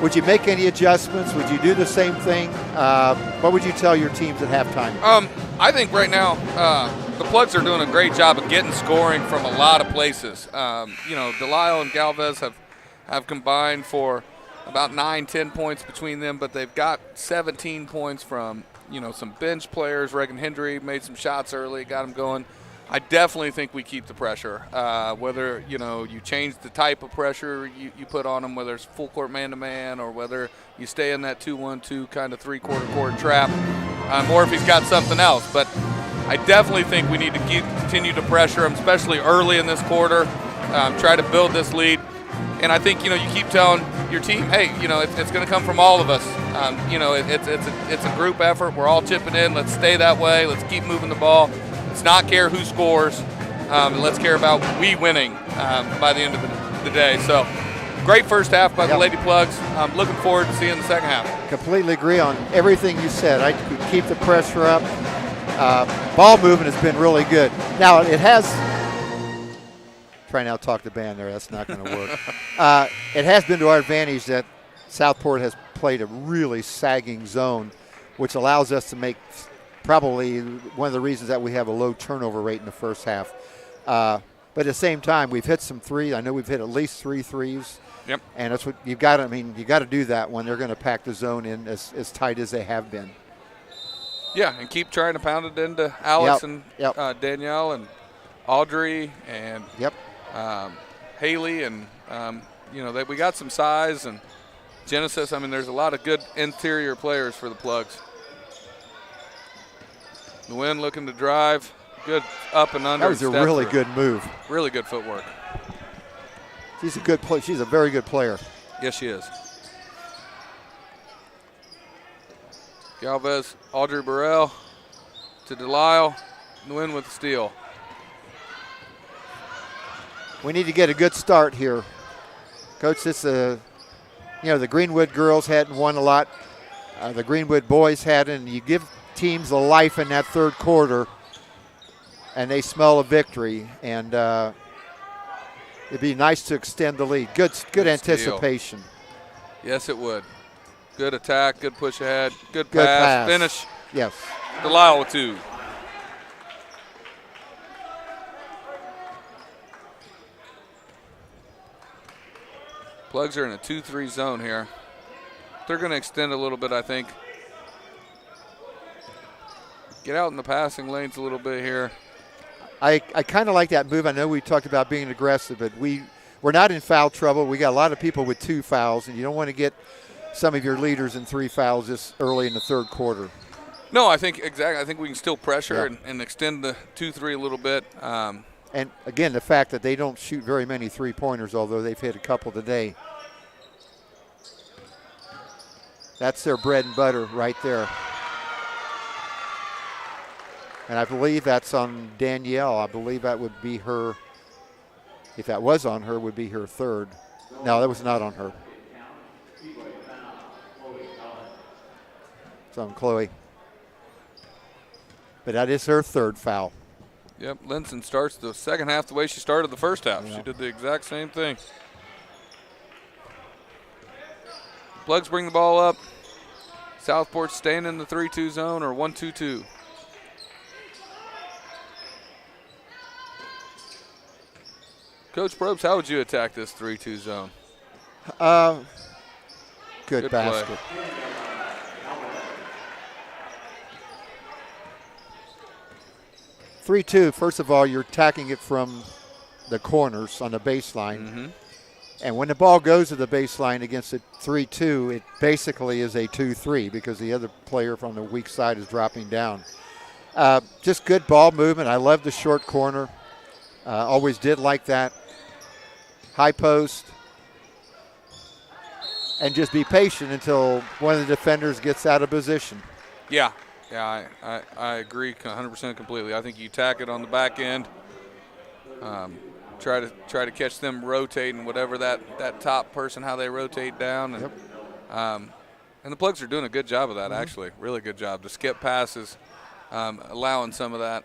would you make any adjustments? Would you do the same thing? What would you tell your teams at halftime? I think right now the Plugs are doing a great job of getting scoring from a lot of places. Delisle and Galvez have combined for about 9-10 points between them, but they've got 17 points from some bench players. Reagan Hendry made some shots early, got them going. I definitely think we keep the pressure. Whether you change the type of pressure you put on them, whether it's full court man-to-man or whether you stay in that 2-1-2 kind of 3/4 court trap, or if he's got something else. But I definitely think we need to continue to pressure him, especially early in this quarter. Try to build this lead. And I think, you keep telling your team, hey, it's going to come from all of us. It's a group effort. We're all chipping in. Let's stay that way. Let's keep moving the ball. Let's not care who scores. And let's care about we winning by the end of the day. So great first half by the Lady Plugs. I'm looking forward to seeing the second half. Completely agree on everything you said. I could keep the pressure up. Ball movement has been really good. Now, it has – try now to talk the band there. That's not going to work. It has been to our advantage that Southport has played a really sagging zone, which allows us to make probably one of the reasons that we have a low turnover rate in the first half. But at the same time, we've hit some threes. I know we've hit at least 3 threes. Yep. And that's what you've got to – you got to do that when they're going to pack the zone in as tight as they have been. Yeah, and keep trying to pound it into Alex and Danielle and Audrey and Haley and that we got some size and Genesis. There's a lot of good interior players for the Plugs. Nguyen looking to drive, good up and under. That was a really good move. Really good footwork. She's a good player. She's a very good player. Yes, she is. Galvez, Audrey Burrell to Delisle, Nguyen with the steal. We need to get a good start here. Coach, the Greenwood girls hadn't won a lot. The Greenwood boys hadn't. And you give teams a life in that third quarter, and they smell a victory. And it'd be nice to extend the lead. Good anticipation. Steal. Yes, it would. Good attack, good push ahead, good pass, finish. Yes. Delisle with 2. Plugs are in a 2-3 zone here. They're going to extend a little bit, I think. Get out in the passing lanes a little bit here. I kind of like that move. I know we talked about being aggressive, but we're not in foul trouble. We got a lot of people with 2 fouls, and you don't want to get some of your leaders in 3 fouls this early in the third quarter. No, I think exactly. I think we can still pressure and extend the 2-3 a little bit. And, again, the fact that they don't shoot very many three-pointers, although they've hit a couple today. That's their bread and butter right there. And I believe that's on Danielle. I believe that would be her, if that was on her, would be her 3rd. No, that was not on her. It's on Chloe. But that is her 3rd foul. Yep, Linson starts the second half the way she started the first half. Yeah. She did the exact same thing. Plugs bring the ball up. Southport staying in the 3-2 zone or 1-2-2. Coach Probst, how would you attack this 3-2 zone? Good basket. Play. 3-2, first of all, you're attacking it from the corners on the baseline. Mm-hmm. And when the ball goes to the baseline against a 3-2, it basically is a 2-3 because the other player from the weak side is dropping down. Just good ball movement. I love the short corner. Always did like that. High post. And just be patient until one of the defenders gets out of position. Yeah, I agree 100% completely. I think you tack it on the back end. Try to catch them rotating, whatever that top person, how they rotate down. And, and the Plugs are doing a good job of that, actually. Really good job. The skip passes, allowing some of that.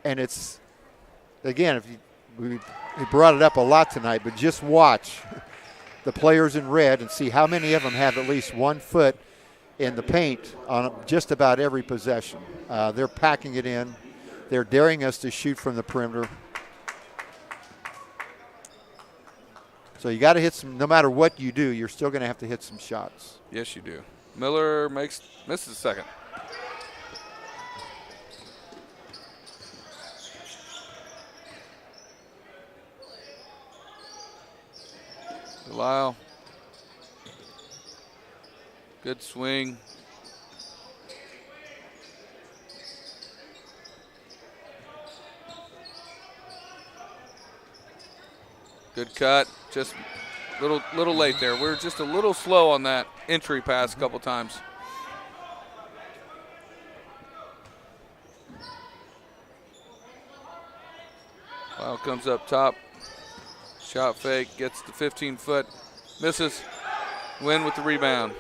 And it's, again, we brought it up a lot tonight, but just watch the players in red and see how many of them have at least 1 foot in the paint on just about every possession. They're packing it in. They're daring us to shoot from the perimeter. So you got to hit some, no matter what you do, you're still going to have to hit some shots. Yes, you do. Miller misses a second. Delisle. Good swing. Good cut. Just little late there. We're just a little slow on that entry pass a couple times. Lyle comes up top. Shot fake, gets the 15-foot, misses. Win with the rebound.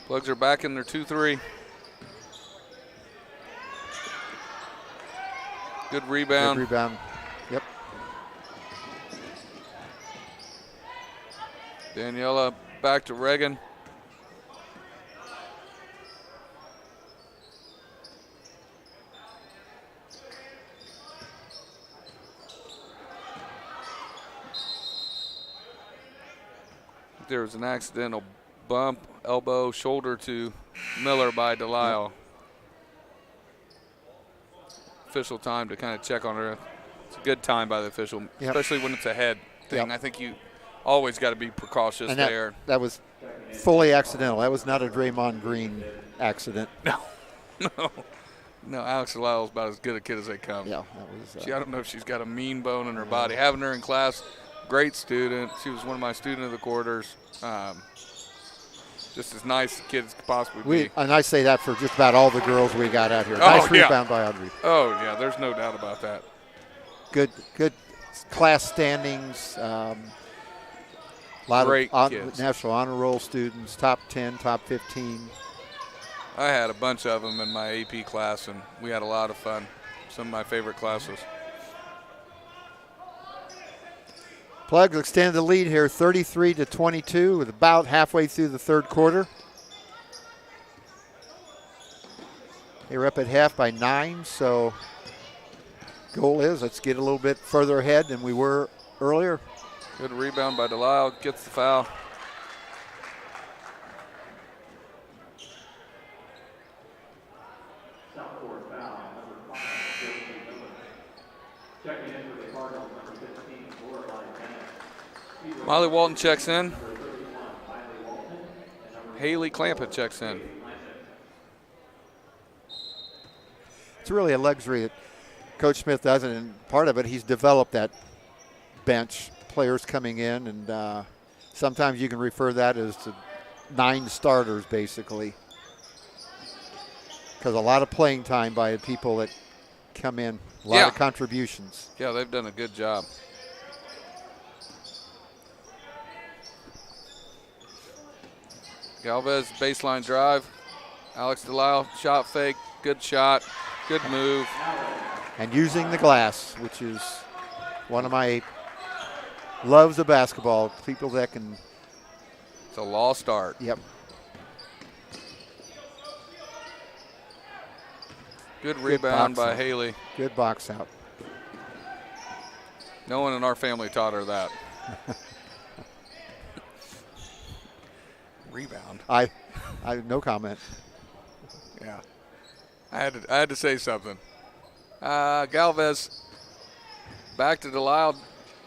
Plugs are back in their 2-3. Good rebound. Good rebound. Yep. Daniela back to Reagan. There was an accidental bump, elbow, shoulder to Miller by Delisle. Official time to kind of check on her. It's a good time by the official, especially when it's a head thing. I think you always got to be precautious and there. That was fully accidental. That was not a Draymond Green accident. No, Alex Delisle's about as good a kid as they come. Yeah, that was. I don't know if she's got a mean bone in her body. Having her in class, great student. She was one of my student of the quarters. Just as nice a kid as could possibly be. And I say that for just about all the girls we got out here. Nice rebound by Audrey. Oh, yeah, there's no doubt about that. Good class standings. A lot Great of kids. National Honor Roll students, top 10, top 15. I had a bunch of them in my AP class, and we had a lot of fun. Some of my favorite classes. Plugs extended the lead here 33-22 with about halfway through the third quarter. They were up at half by 9, so goal is let's get a little bit further ahead than we were earlier. Good rebound by Delisle, gets the foul. Southport foul, number 5, Josie Miller. Checking in for the Cardinals, number 15, Laura Lyman. Molly Walton checks in. Haley Clampett checks in. It's really a luxury that Coach Smith doesn't, and part of it, he's developed that bench, players coming in, and sometimes you can refer that as to 9 starters, basically. Because a lot of playing time by the people that come in, a lot of contributions. Yeah, they've done a good job. Galvez baseline drive. Alex Delisle shot fake, good shot, good move. And using the glass, which is one of my loves of basketball, people that can. It's a lost art. Yep. Good rebound by Haley. Good box out. No one in our family taught her that. Rebound. I no comment. Yeah. I had to say something. Galvez back to Delisle.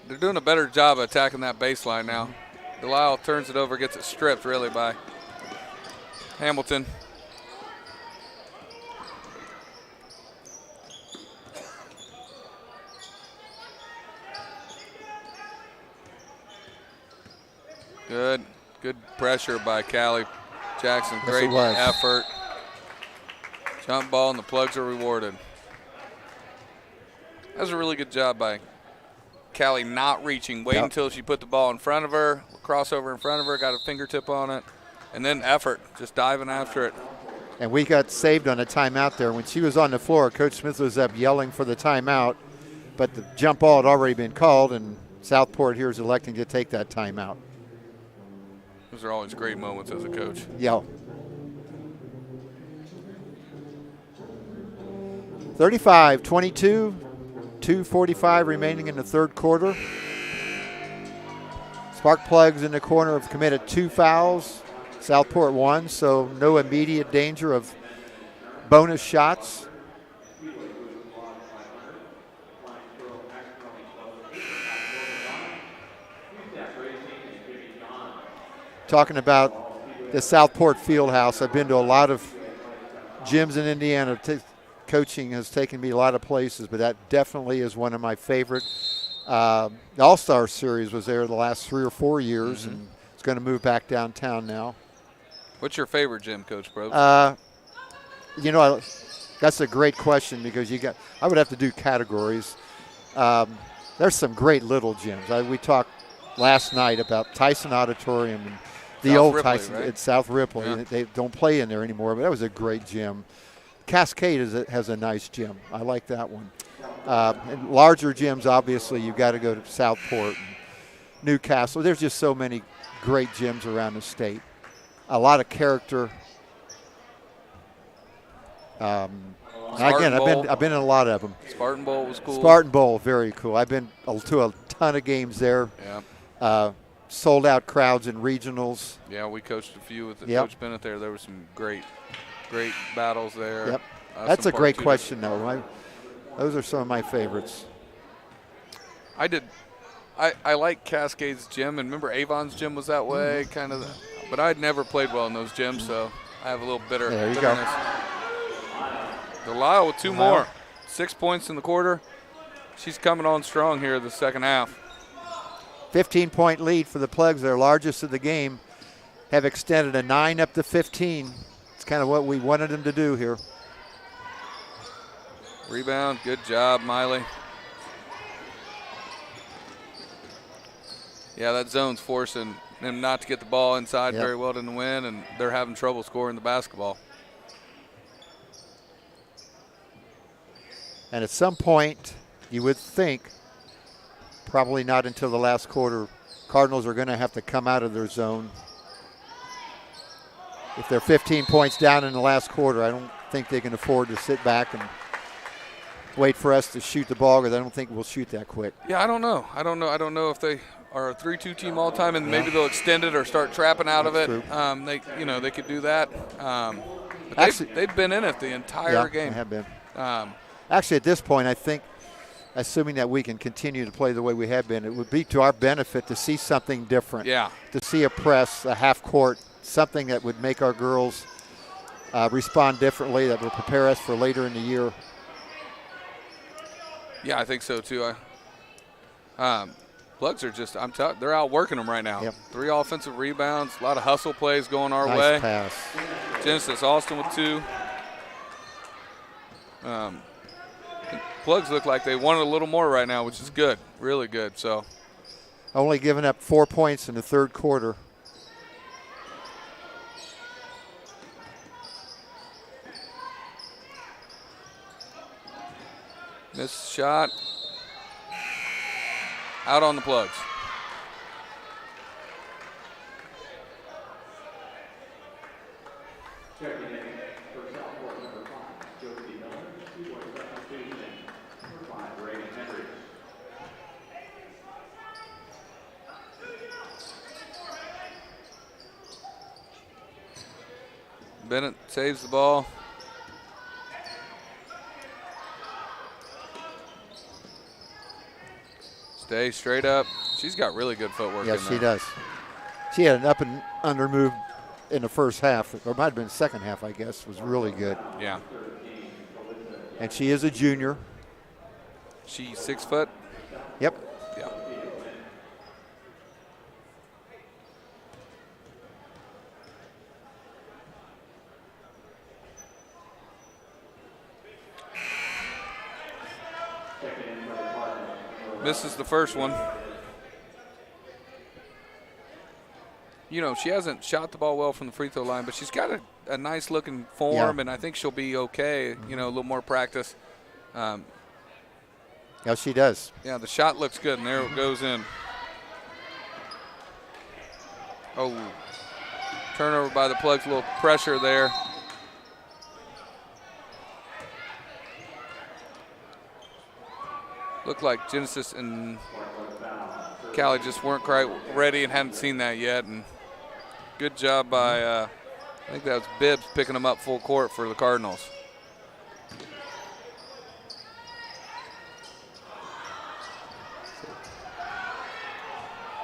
They're doing a better job of attacking that baseline now. Delisle turns it over, gets it stripped really by Hamilton. Good pressure by Callie Jackson. Yes, Great it was. effort. Jump ball, and the Plugs are rewarded. That was a really good job by Callie not reaching, waiting until she put the ball in front of her, crossover in front of her, got a fingertip on it, and then effort, just diving after it. And we got saved on a timeout there. When she was on the floor, Coach Smith was up yelling for the timeout, but the jump ball had already been called, and Southport here is electing to take that timeout. Those are always great moments as a coach. Yeah. 35-22, 2:45 remaining in the third quarter. Spark Plugs in the corner have committed 2 fouls. Southport 1, so no immediate danger of bonus shots. Talking about the Southport Fieldhouse, I've been to a lot of gyms in Indiana. Coaching has taken me a lot of places, but that definitely is one of my favorite. The All-Star Series was there the last 3 or 4 years, and it's going to move back downtown now. What's your favorite gym, Coach Probst? That's a great question because I would have to do categories. There's some great little gyms. We talked last night about Tyson Auditorium and the South old Ripley, Tyson. right? It's South Ripley. Yeah. They don't play in there anymore, but that was a great gym. Cascade has a nice gym. I like that one. And larger gyms, obviously, you've got to go to Southport and Newcastle. There's just so many great gyms around the state. A lot of character. Again, I've been in a lot of them. Spartan Bowl was cool. Spartan Bowl, very cool. I've been to a ton of games there. Yeah. Sold out crowds in regionals. Yeah, we coached a few with Yep. Coach Bennett there. There were some great battles there. Yep. That's some a great part two. question, though. Those are some of my favorites. I like Cascade's gym, and remember Avon's gym was that way, kind of. But I'd never played well in those gyms, so I have a little There you bitterness. Delisle with 2 more. 6 points in the quarter. She's coming on strong here the second half. 15-point lead for the Plugs, their largest of the game, have extended a 9 up to 15. It's kind of what we wanted them to do here. Rebound, good job, Miley. Yeah, that zone's forcing them not to get the ball inside very well in the win, and they're having trouble scoring the basketball. And at some point, you would think, probably not until the last quarter, Cardinals are going to have to come out of their zone. If they're 15 points down in the last quarter, I don't think they can afford to sit back and wait for us to shoot the ball, because I don't think we'll shoot that quick. Yeah, I don't know. I don't know if they are a 3-2 team all the time, and maybe they'll extend it or start trapping out of it. True. They could do that. But Actually, they've been in it the entire game. They have been. Actually, at this point, I think, assuming that we can continue to play the way we have been, it would be to our benefit to see something different. Yeah. To see a press, a half court, something that would make our girls respond differently, that would prepare us for later in the year. Yeah, I think so too. Plugs are just, they're out working them right now. Yep. 3 offensive rebounds, a lot of hustle plays going our Nice way. pass. Genesis Austin with 2. Plugs look like they wanted a little more right now, which is good, really good. So, Only giving up 4 points in the third quarter. missed shot. Out on the Plugs. Checking in for Southport number 5, Josie Miller, Speedway substitution, number 5, Reagan Henry. Bennett saves the ball. Stay straight up. She's got really good footwork. Yes, in she there. does. She had an up and under move in the first half, or it might have been the second half, I guess, was really good. Yeah. And she is a junior. She's 6 foot. Yep. Yeah. Misses the first one. You know, she hasn't shot the ball well from the free throw line, but she's got a nice looking form, and I think she'll be okay. You know, a little more practice. Yeah, she does. Yeah, the shot looks good, and there it goes in. Oh, turnover by the Plugs, a little pressure there. Looked like Genesis and Callie just weren't quite ready and hadn't seen that yet. And good job by, I think that was Bibbs picking them up full court for the Cardinals.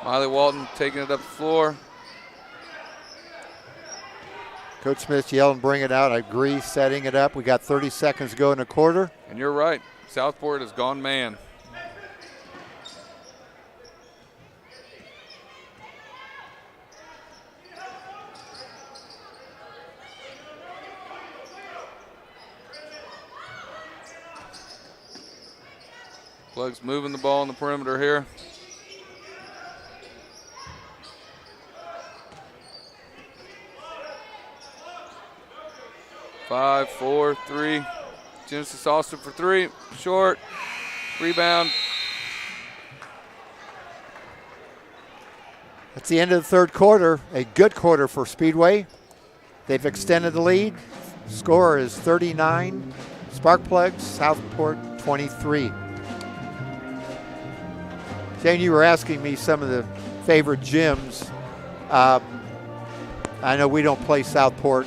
Miley Walton taking it up the floor. Coach Smith's yelling, bring it out. I agree, setting it up. We got 30 seconds to go in the quarter. And you're right. Southport has gone man. Plugs moving the ball on the perimeter here. Five, 4, 3. Genesis Austin for 3. Short. Rebound. That's the end of the third quarter. A good quarter for Speedway. They've extended the lead. Score is 39. Sparkplugs, Southport 23. Jane, you were asking me some of the favorite gyms. I know we don't play Southport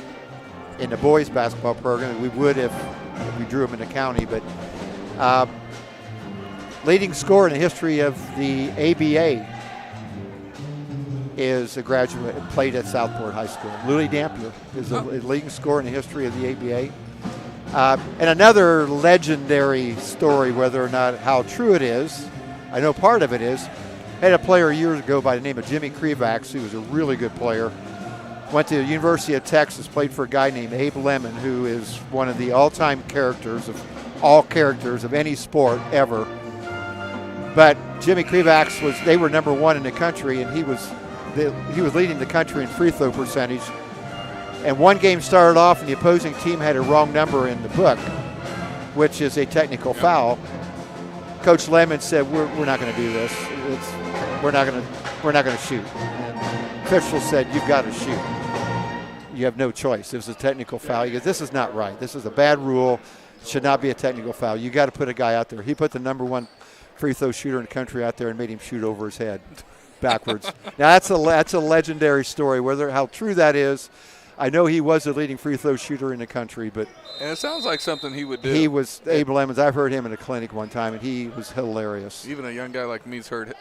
in the boys basketball program. We would if we drew them in the county, but leading scorer in the history of the ABA is a graduate and played at Southport High School. Lily Dampier is a leading scorer in the history of the ABA. And another legendary story, whether or not how true it is, I know part of it is, I had a player years ago by the name of Jimmy Krevax, who was a really good player. Went to the University of Texas, played for a guy named Abe Lemon, who is one of the all-time characters of all characters of any sport ever. But Jimmy Krevax they were number 1 in the country, and he was leading the country in free throw percentage. And one game started off, and the opposing team had a wrong number in the book, which is a technical foul. Coach Lemon said, "We're not going to do this. We're not going to shoot." And official said, "You've got to shoot. You have no choice. It was a technical foul." He goes, "This is not right. This is a bad rule. It should not be a technical foul. You got to put a guy out there." He put the number 1 free throw shooter in the country out there and made him shoot over his head, backwards. Now that's a legendary story. How true that is, I know he was the leading free throw shooter in the country, but and it sounds like something he would do. He was Abe Lemons. I've heard him in a clinic one time, and he was hilarious. Even a young guy like me's heard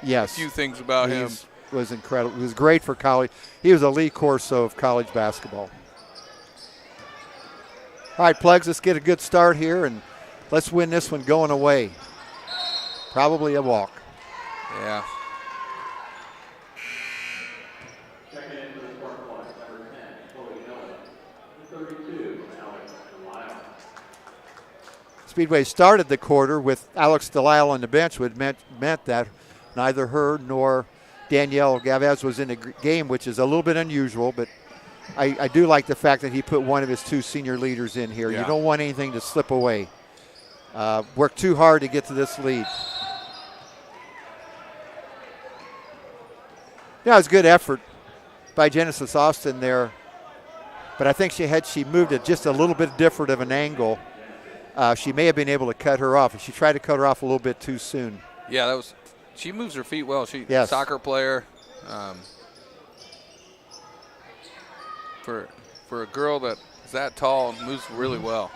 yes. a few things about him. Was incredible. He was great for college. He was a Lee Corso of college basketball. All right, Plugs, let's get a good start here, and let's win this one going away. Probably a walk. Yeah. Checking in for the spark plug, number 10, Chloe Miller. 32, Alex Delisle. Speedway started the quarter with Alex Delisle on the bench, which meant that neither her nor Danielle Gavez was in the game, which is a little bit unusual, but I do like the fact that he put one of his 2 senior leaders in here. Yeah. You don't want anything to slip away. Worked too hard to get to this lead. Yeah, it was good effort by Genesis Austin there, but I think she moved it just a little bit different of an angle. She may have been able to cut her off, and she tried to cut her off a little bit too soon. Yeah, she moves her feet well. She's yes. a soccer player. For a girl that is that tall and moves really well.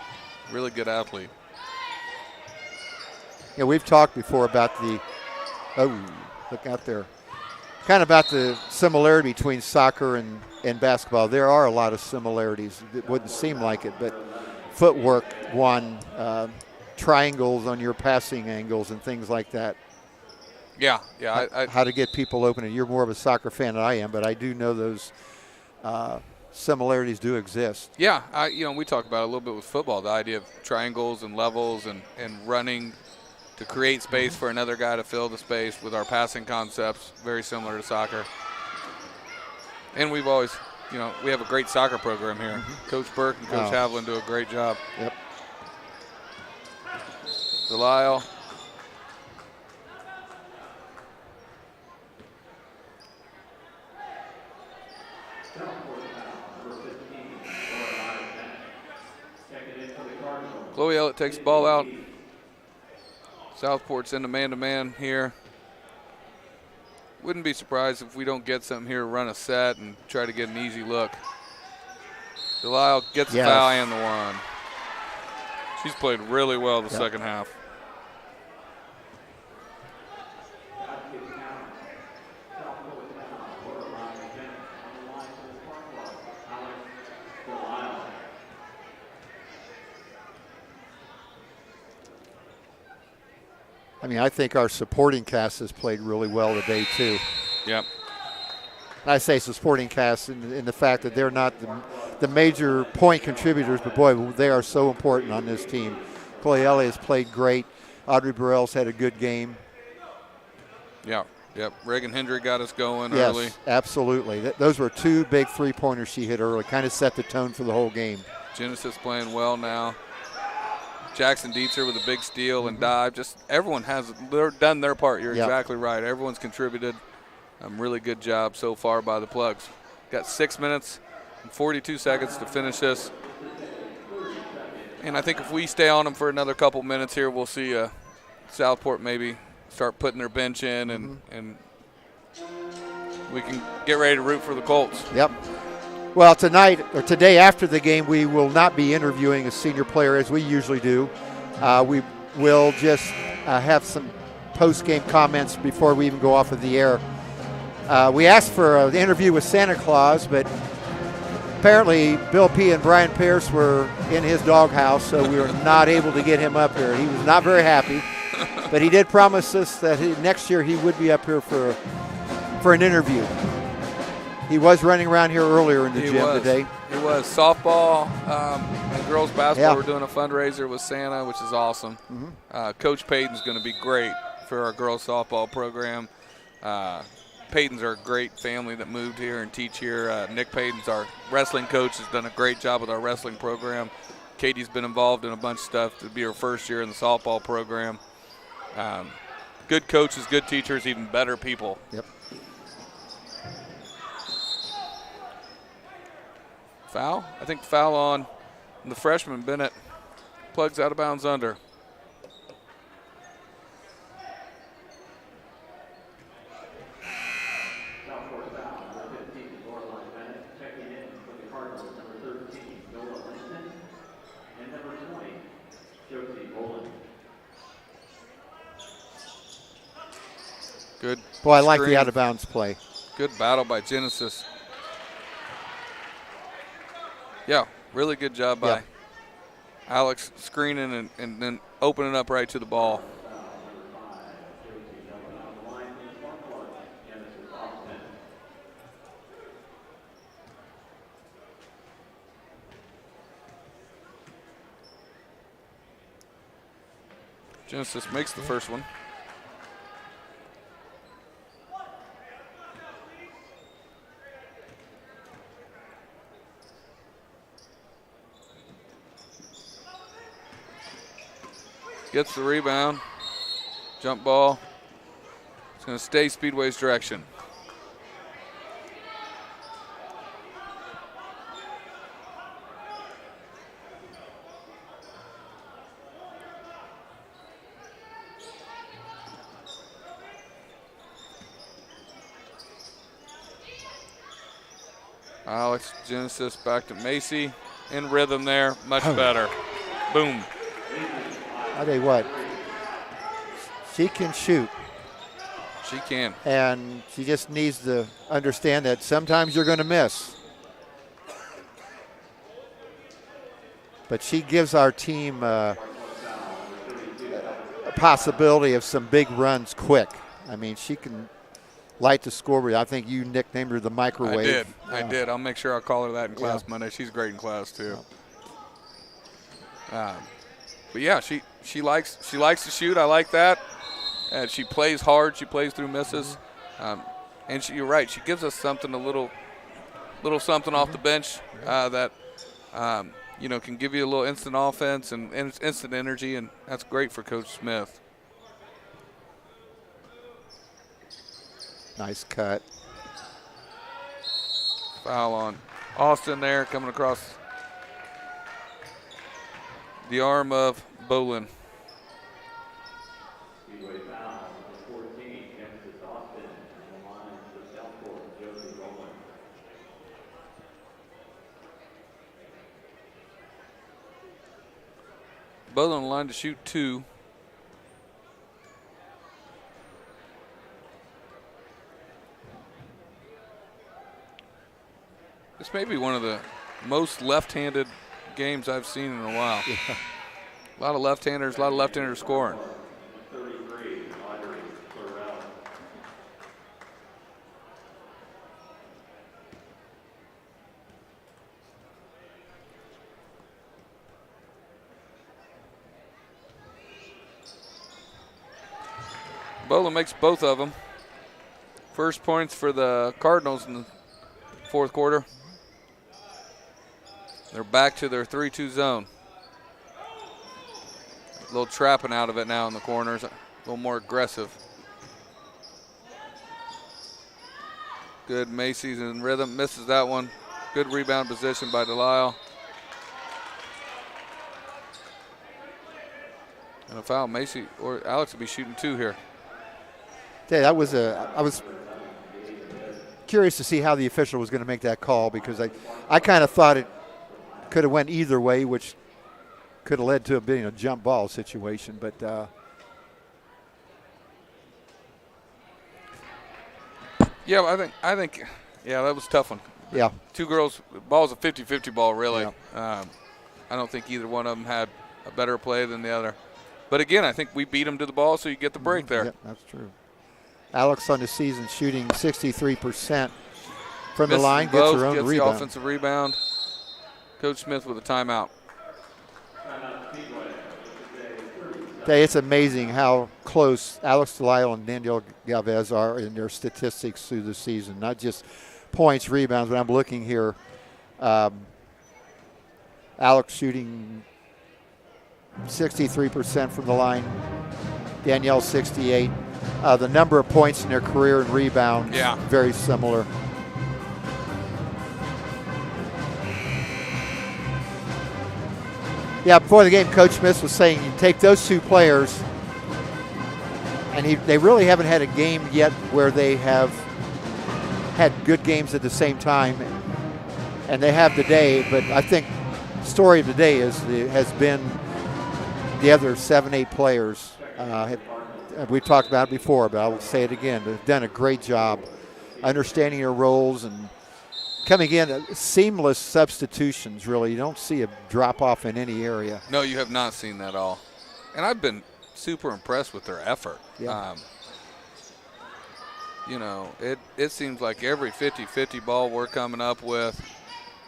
Really good athlete. Yeah, we've talked before about look out there. kind of about the similarity between soccer and basketball. There are a lot of similarities. It wouldn't seem like it, but footwork, triangles on your passing angles and things like that. Yeah. How to get people open. And you're more of a soccer fan than I am, but I do know those similarities do exist. Yeah, we talk about it a little bit with football, the idea of triangles and levels and running to create space for another guy to fill the space with our passing concepts, very similar to soccer. And we've always, we have a great soccer program here. Mm-hmm. Coach Burke and Coach Haviland do a great job. Yep. Delisle. Chloe Ellett takes the ball out. Southport's in the man-to-man here. Wouldn't be surprised if we don't get something here, run a set and try to get an easy look. Delisle gets the foul and the one. She's played really well the second half. I mean, I think our supporting cast has played really well today, too. Yep. And I say supporting cast in the fact that they're not the major point contributors, but, boy, they are so important on this team. Chloe Elliott has played great. Audrey Burrell's had a good game. Yeah. Yep. Reagan Hendry got us going early. Yes, absolutely. Those were two big three-pointers she hit early, kind of set the tone for the whole game. Genesis playing well now. Jackson Dietzer with a big steal and dive. Just everyone has done their part. You're exactly right. Everyone's contributed. Really good job so far by the Plugs. Got 6 minutes and 42 seconds to finish this. And I think if we stay on them for another couple minutes here, we'll see Southport maybe start putting their bench in and we can get ready to root for the Colts. Yep. Well, today after the game, we will not be interviewing a senior player as we usually do. We will just have some post-game comments before we even go off of the air. We asked for an interview with Santa Claus, but apparently Bill P. and Brian Pierce were in his doghouse, so we were not able to get him up here. He was not very happy, but he did promise us that next year he would be up here for an interview. He was running around here earlier in the gym today. He was. Softball and girls basketball were doing a fundraiser with Santa, which is awesome. Mm-hmm. Coach Payton's going to be great for our girls softball program. Paytons are a great family that moved here and teach here. Nick Payton's our wrestling coach, has done a great job with our wrestling program. Katie's been involved in a bunch of stuff. To be her first year in the softball program. Good coaches, good teachers, even better people. Yep. Foul? I think foul on the freshman, Bennett. Plugs out of bounds under. Good. Boy, I like the out of bounds play. Good battle by Genesis. Yeah, really good job by Alex screening and then opening up right to the ball. Genesis makes the first one. Gets the rebound. Jump ball. It's going to stay Speedway's direction. Alex Genesis back to Macy. In rhythm there. Much better. Boom. I tell you what, she can shoot. She can. And she just needs to understand that sometimes you're going to miss. But she gives our team a possibility of some big runs quick. I mean, she can light the scoreboard. I think you nicknamed her the microwave. I did. I'll make sure I'll call her that in class Monday. She's great in class too. But yeah, she likes to shoot. I like that. And she plays hard. She plays through misses. And you're right. She gives us something, a little something off the bench that can give you a little instant offense and instant energy, and that's great for Coach Smith. Nice cut. Foul on Austin there, coming across the arm of Bolin. Speedway foul, number 14, Kansas Austin, on the line for Southport, Josie Rowland. Bolin on the line to shoot 2. This may be one of the most left-handed games I've seen in a while. Yeah. A lot of left-handers scoring. 33, Audrey Florell. Bolin makes both of them. First points for the Cardinals in the fourth quarter. They're back to their 3-2 zone. A little trapping out of it now in the corners, a little more aggressive. Good, Macy's in rhythm, misses that one. Good rebound position by Delisle. And a foul, Macy or Alex will be shooting 2 here. Yeah, I was curious to see how the official was going to make that call, because I kind of thought it could have went either way, which could have led to being a jump ball situation. But yeah, I think, that was a tough one. Yeah. 2 girls, ball's a 50-50 ball, really. Yeah. I don't think either one of them had a better play than the other. But again, I think we beat them to the ball, so you get the break there. Yeah, that's true. Alex on the season shooting 63% from Misses the line, gets both, her own gets rebound. the offensive rebound. Coach Smith with a timeout. It's amazing how close Alex Delisle and Danielle Galvez are in their statistics through the season. Not just points, rebounds, but I'm looking here. Alex shooting 63% from the line. Danielle 68. The number of points in their career and rebounds, very similar. Yeah, before the game, Coach Smith was saying you take those 2 players, and they really haven't had a game yet where they have had good games at the same time, and they have today. But I think the story of the day has been the other 7-8 players. We talked about it before, but I will say it again. They've done a great job understanding their roles and coming in, seamless substitutions, really. You don't see a drop-off in any area. No, you have not seen that at all. And I've been super impressed with their effort. Yeah. It seems like every 50-50 ball we're coming up with,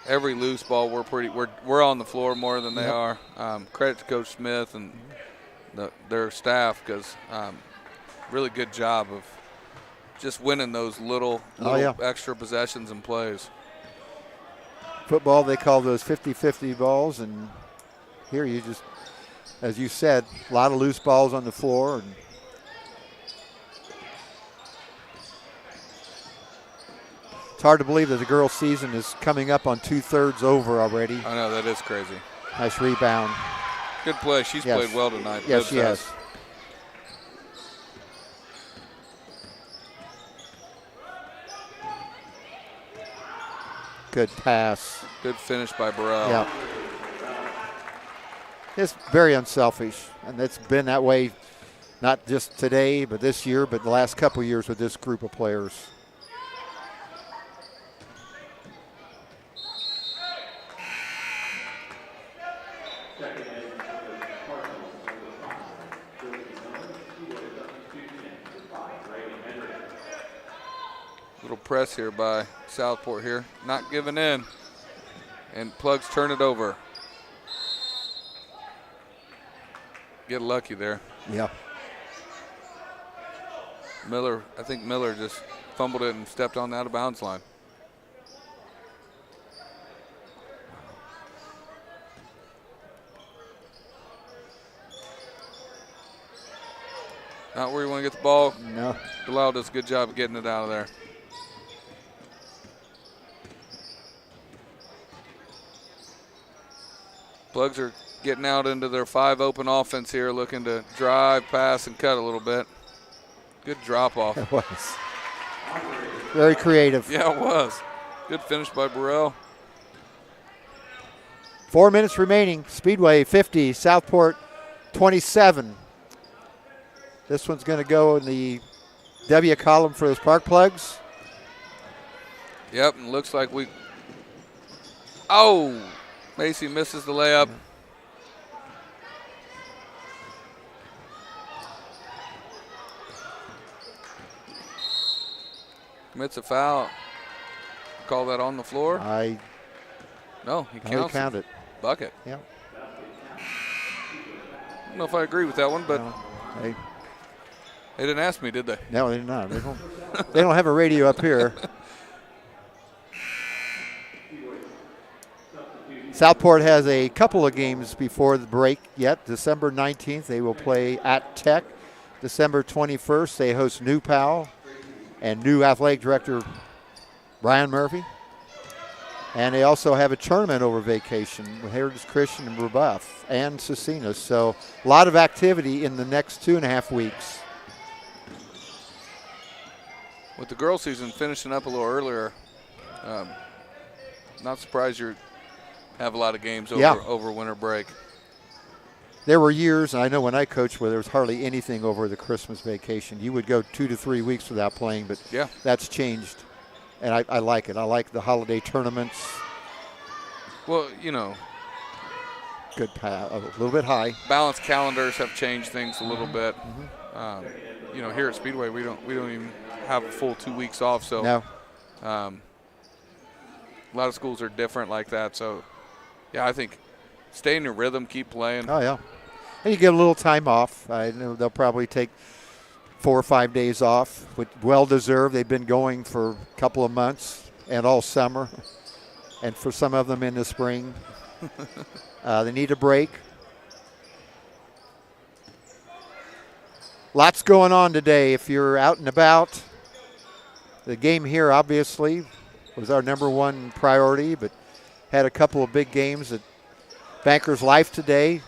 every loose ball we're on the floor more than they are. Credit to Coach Smith and their staff, because really good job of just winning those little extra possessions and plays. Football, they call those 50-50 balls, and here you just, as you said, a lot of loose balls on the floor. And it's hard to believe that the girls' season is coming up on 2/3 over already. I know, that is crazy. Nice rebound. Good play. She's played well tonight. Yes, she has. Good pass. Good finish by Burrell. Yeah. It's very unselfish, and it's been that way not just today, but this year, but the last couple of years with this group of players. Little press here by Southport here, not giving in, and Plugs turn it over. Get lucky there. Yeah. Miller, I think Miller just fumbled it and stepped on the out of bounds line. Not where you want to get the ball. No. Bilal does a good job of getting it out of there. Plugs are getting out into their 5 open offense here, looking to drive, pass, and cut a little bit. Good drop off. It was. Very creative. Yeah, it was. Good finish by Burrell. 4 minutes remaining. Speedway 50, Southport 27. This one's going to go in the W column for the Spark Plugs. Yep, and looks like we. Oh! Macy misses the layup. Commits a foul. Call that on the floor? No, he counts. Count it. Bucket. Yeah. I don't know if I agree with that one, but No, they didn't ask me, did they? no, they're not. They don't have a radio up here. Southport has a couple of games before the break yet. December 19th, they will play at Tech. December 21st, they host New Powell and new athletic director Brian Murphy. And they also have a tournament over vacation with Heritage Christian and Rebuff and Cecina. So a lot of activity in the next 2.5 weeks. With the girls' season finishing up a little earlier, not surprised you have a lot of games over winter break. There were years, and I know when I coached, where there was hardly anything over the Christmas vacation. You would go 2 to 3 weeks without playing, but yeah, that's changed. And I like it. I like the holiday tournaments. Well, you know, Good, a little bit high. Balanced calendars have changed things a little bit. You know, here at Speedway, we don't even have a full 2 weeks off. So No. A lot of schools are different like that. So, yeah, I think stay in your rhythm, keep playing. Oh, yeah. And you get a little time off. I know they'll probably take 4 or 5 days off, which well-deserved. They've been going for a couple of months and all summer, and for some of them in the spring. They need a break. Lots going on today. If you're out and about, the game here obviously was our #1 priority, but had a couple of big games at Bankers Life today.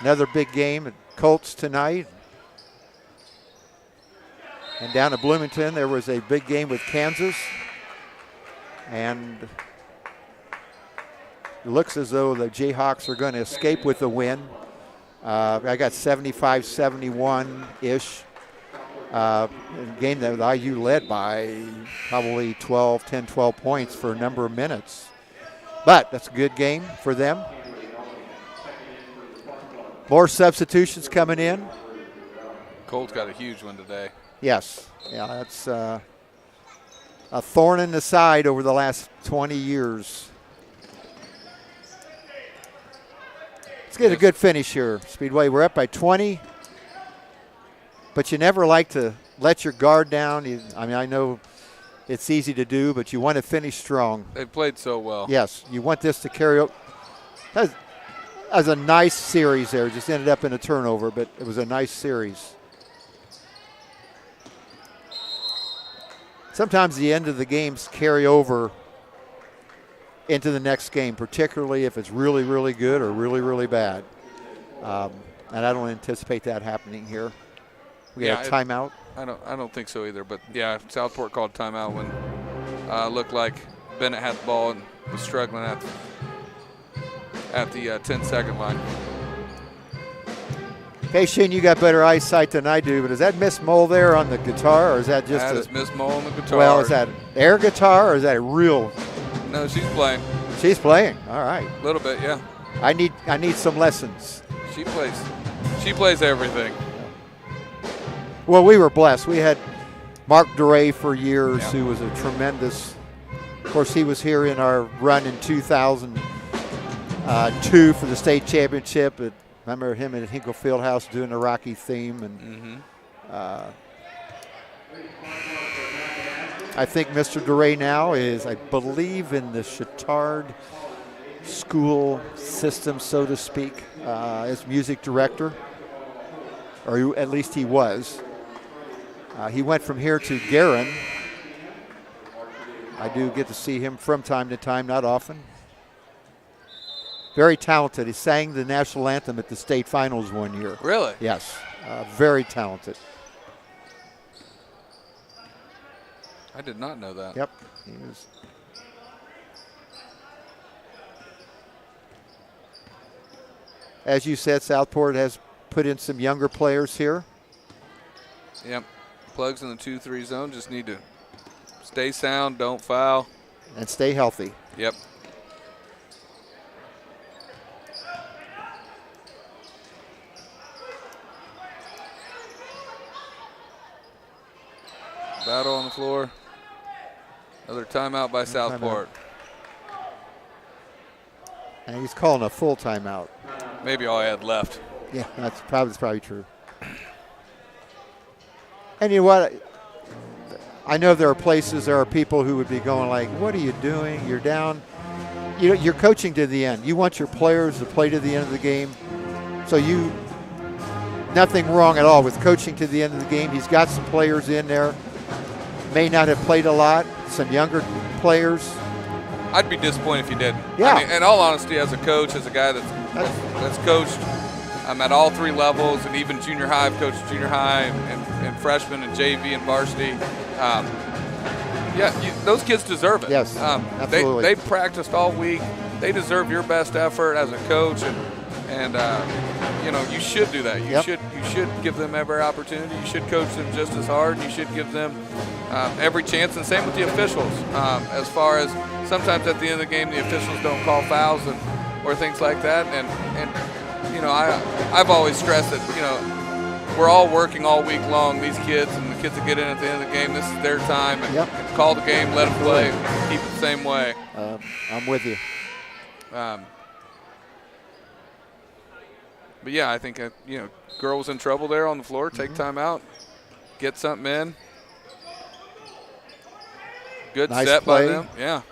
Another big game at Colts tonight. And down at Bloomington, there was a big game with Kansas. And it looks as though the Jayhawks are going to escape with the win. I got 75-71-ish. A game that IU led by probably 10, 12 points for a number of minutes. But that's a good game for them. More substitutions coming in. Colt's got a huge one today. Yes. Yeah, that's a thorn in the side over the last 20 years. Let's get a good finish here, Speedway. We're up by 20, but you never like to let your guard down. I know it's easy to do, but you want to finish strong. They've played so well. Yes, you want this to carry over. That was a nice series there. Just ended up in a turnover, but it was a nice series. Sometimes the end of the games carry over into the next game, particularly if it's really, really good or really, really bad. And I don't anticipate that happening here. We got a timeout. I don't think so either. But yeah, Southport called timeout when looked like Bennett had the ball and was struggling at the 10-second line. Hey, Shane, you got better eyesight than I do, but is that Miss Mole there on the guitar, or is that just That is Miss Mole on the guitar. Well, is that air guitar, or is that a real? No, she's playing. She's playing. All right. A little bit, yeah. I need some lessons. She plays everything. Well, we were blessed. We had Mark DeRay for years, who was a tremendous. Of course, he was here in our run in 2002 for the state championship. I remember him at Hinkle Fieldhouse doing the Rocky theme, and I think Mr. DeRay now is, I believe, in the Chittard school system, so to speak, as music director, or at least he was. He went from here to Guerin. I do get to see him from time to time, not often. Very talented. He sang the national anthem at the state finals one year. Really? Yes. Very talented. I did not know that. Yep. He was. As you said, Southport has put in some younger players here. Yep. Plugs in the 2-3 zone. Just need to stay sound, don't foul. And stay healthy. Yep. Battle on the floor. Another timeout by Southport. And he's calling a full timeout. Maybe all I had left. Yeah, that's probably true. And you know what? I know there are people who would be going like, what are you doing? You're down. You're coaching to the end. You want your players to play to the end of the game. So nothing wrong at all with coaching to the end of the game. He's got some players in there. May not have played a lot. Some younger players. I'd be disappointed if you didn't. Yeah. I mean, in all honesty, as a coach, as a guy that's coached at all three levels, and even junior high, I've coached junior high and freshman and JV and varsity. Those kids deserve it. Yes, absolutely. They practiced all week. They deserve your best effort as a coach, and you should do that. You should give them every opportunity. You should coach them just as hard. You should give them every chance, and same with the officials. As far as sometimes at the end of the game, the officials don't call fouls or things like that, and I've always stressed that we're all working all week long. These kids and the kids that get in at the end of the game, this is their time, and call the game, let them play, keep it the same way. I'm with you. But yeah, I think girl was in trouble there on the floor. Take time out, get something in. Good nice set play by them. Yeah.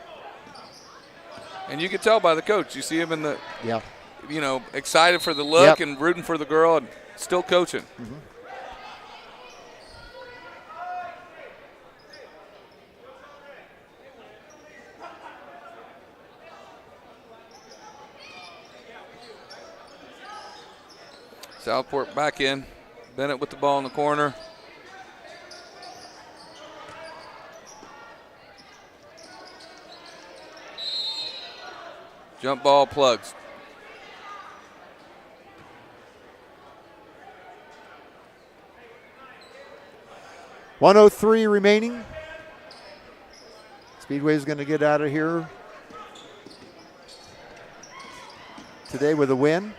And you can tell by the coach. You see him in the excited for the look and rooting for the girl and still coaching. Mm-hmm. Southport back in. Bennett with the ball in the corner. Jump ball, Plugs. .103 remaining. Speedway is going to get out of here today with a win.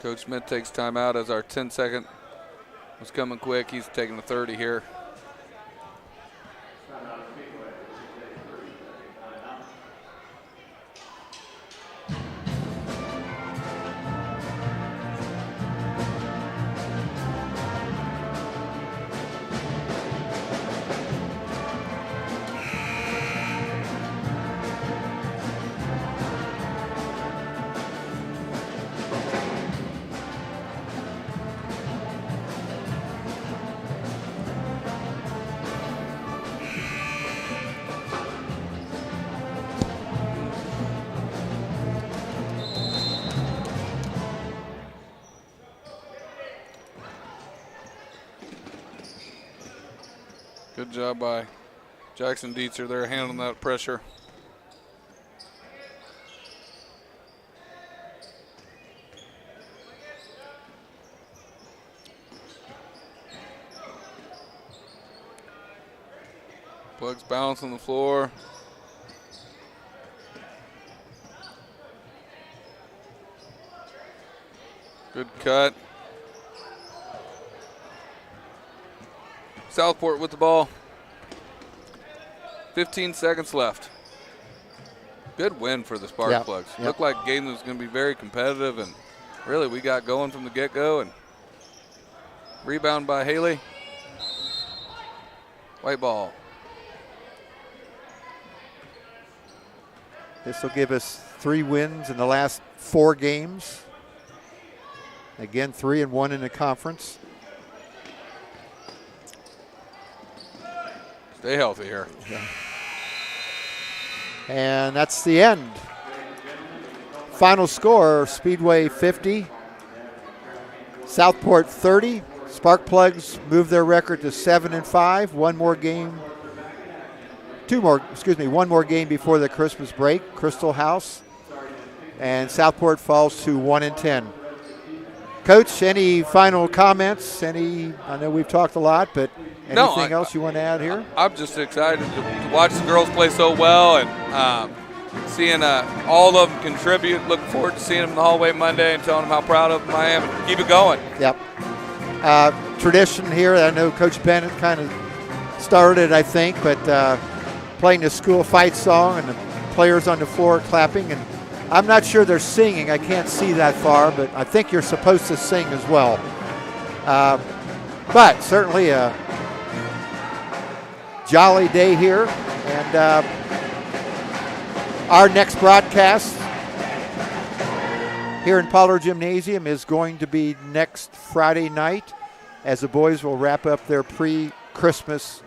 Coach Smith takes time out as our 10-second was coming quick. He's taking the 30 here. Good job by Jackson Dietzer there handling that pressure. Plugs bounce on the floor. Good cut. Southport with the ball. 15 seconds left. Good win for the Spark Plugs. Yep. Looked like a game that was going to be very competitive, and really we got going from the get-go. And rebound by Haley. White ball. This will give us 3 wins in the last 4 games. Again, 3-1 in the conference. Stay healthy here. Yeah. And that's the end. Final score, Speedway 50, Southport 30. Spark Plugs move their record to 7-5. One more game before the Christmas break. Crystal House. And Southport falls to 1-10. Coach, any final comments? I know we've talked a lot, but anything else you want to add here? I'm just excited to watch the girls play so well, and seeing all of them contribute. Looking forward to seeing them in the hallway Monday and telling them how proud of them I am, and keep it going. Yep. Tradition here, I know Coach Bennett kind of started, I think, but playing the school fight song and the players on the floor clapping, and I'm not sure they're singing. I can't see that far, but I think you're supposed to sing as well. But certainly a jolly day here. And our next broadcast here in Pollard Gymnasium is going to be next Friday night, as the boys will wrap up their pre-Christmas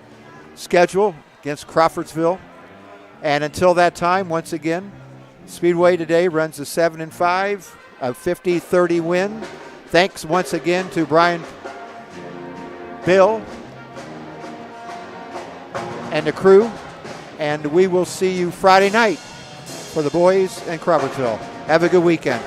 schedule against Crawfordsville. And until that time, once again, Speedway today runs a 7-5, a 50-30 win. Thanks once again to Brian, Bill, and the crew. And we will see you Friday night for the boys in Crawfordsville. Have a good weekend.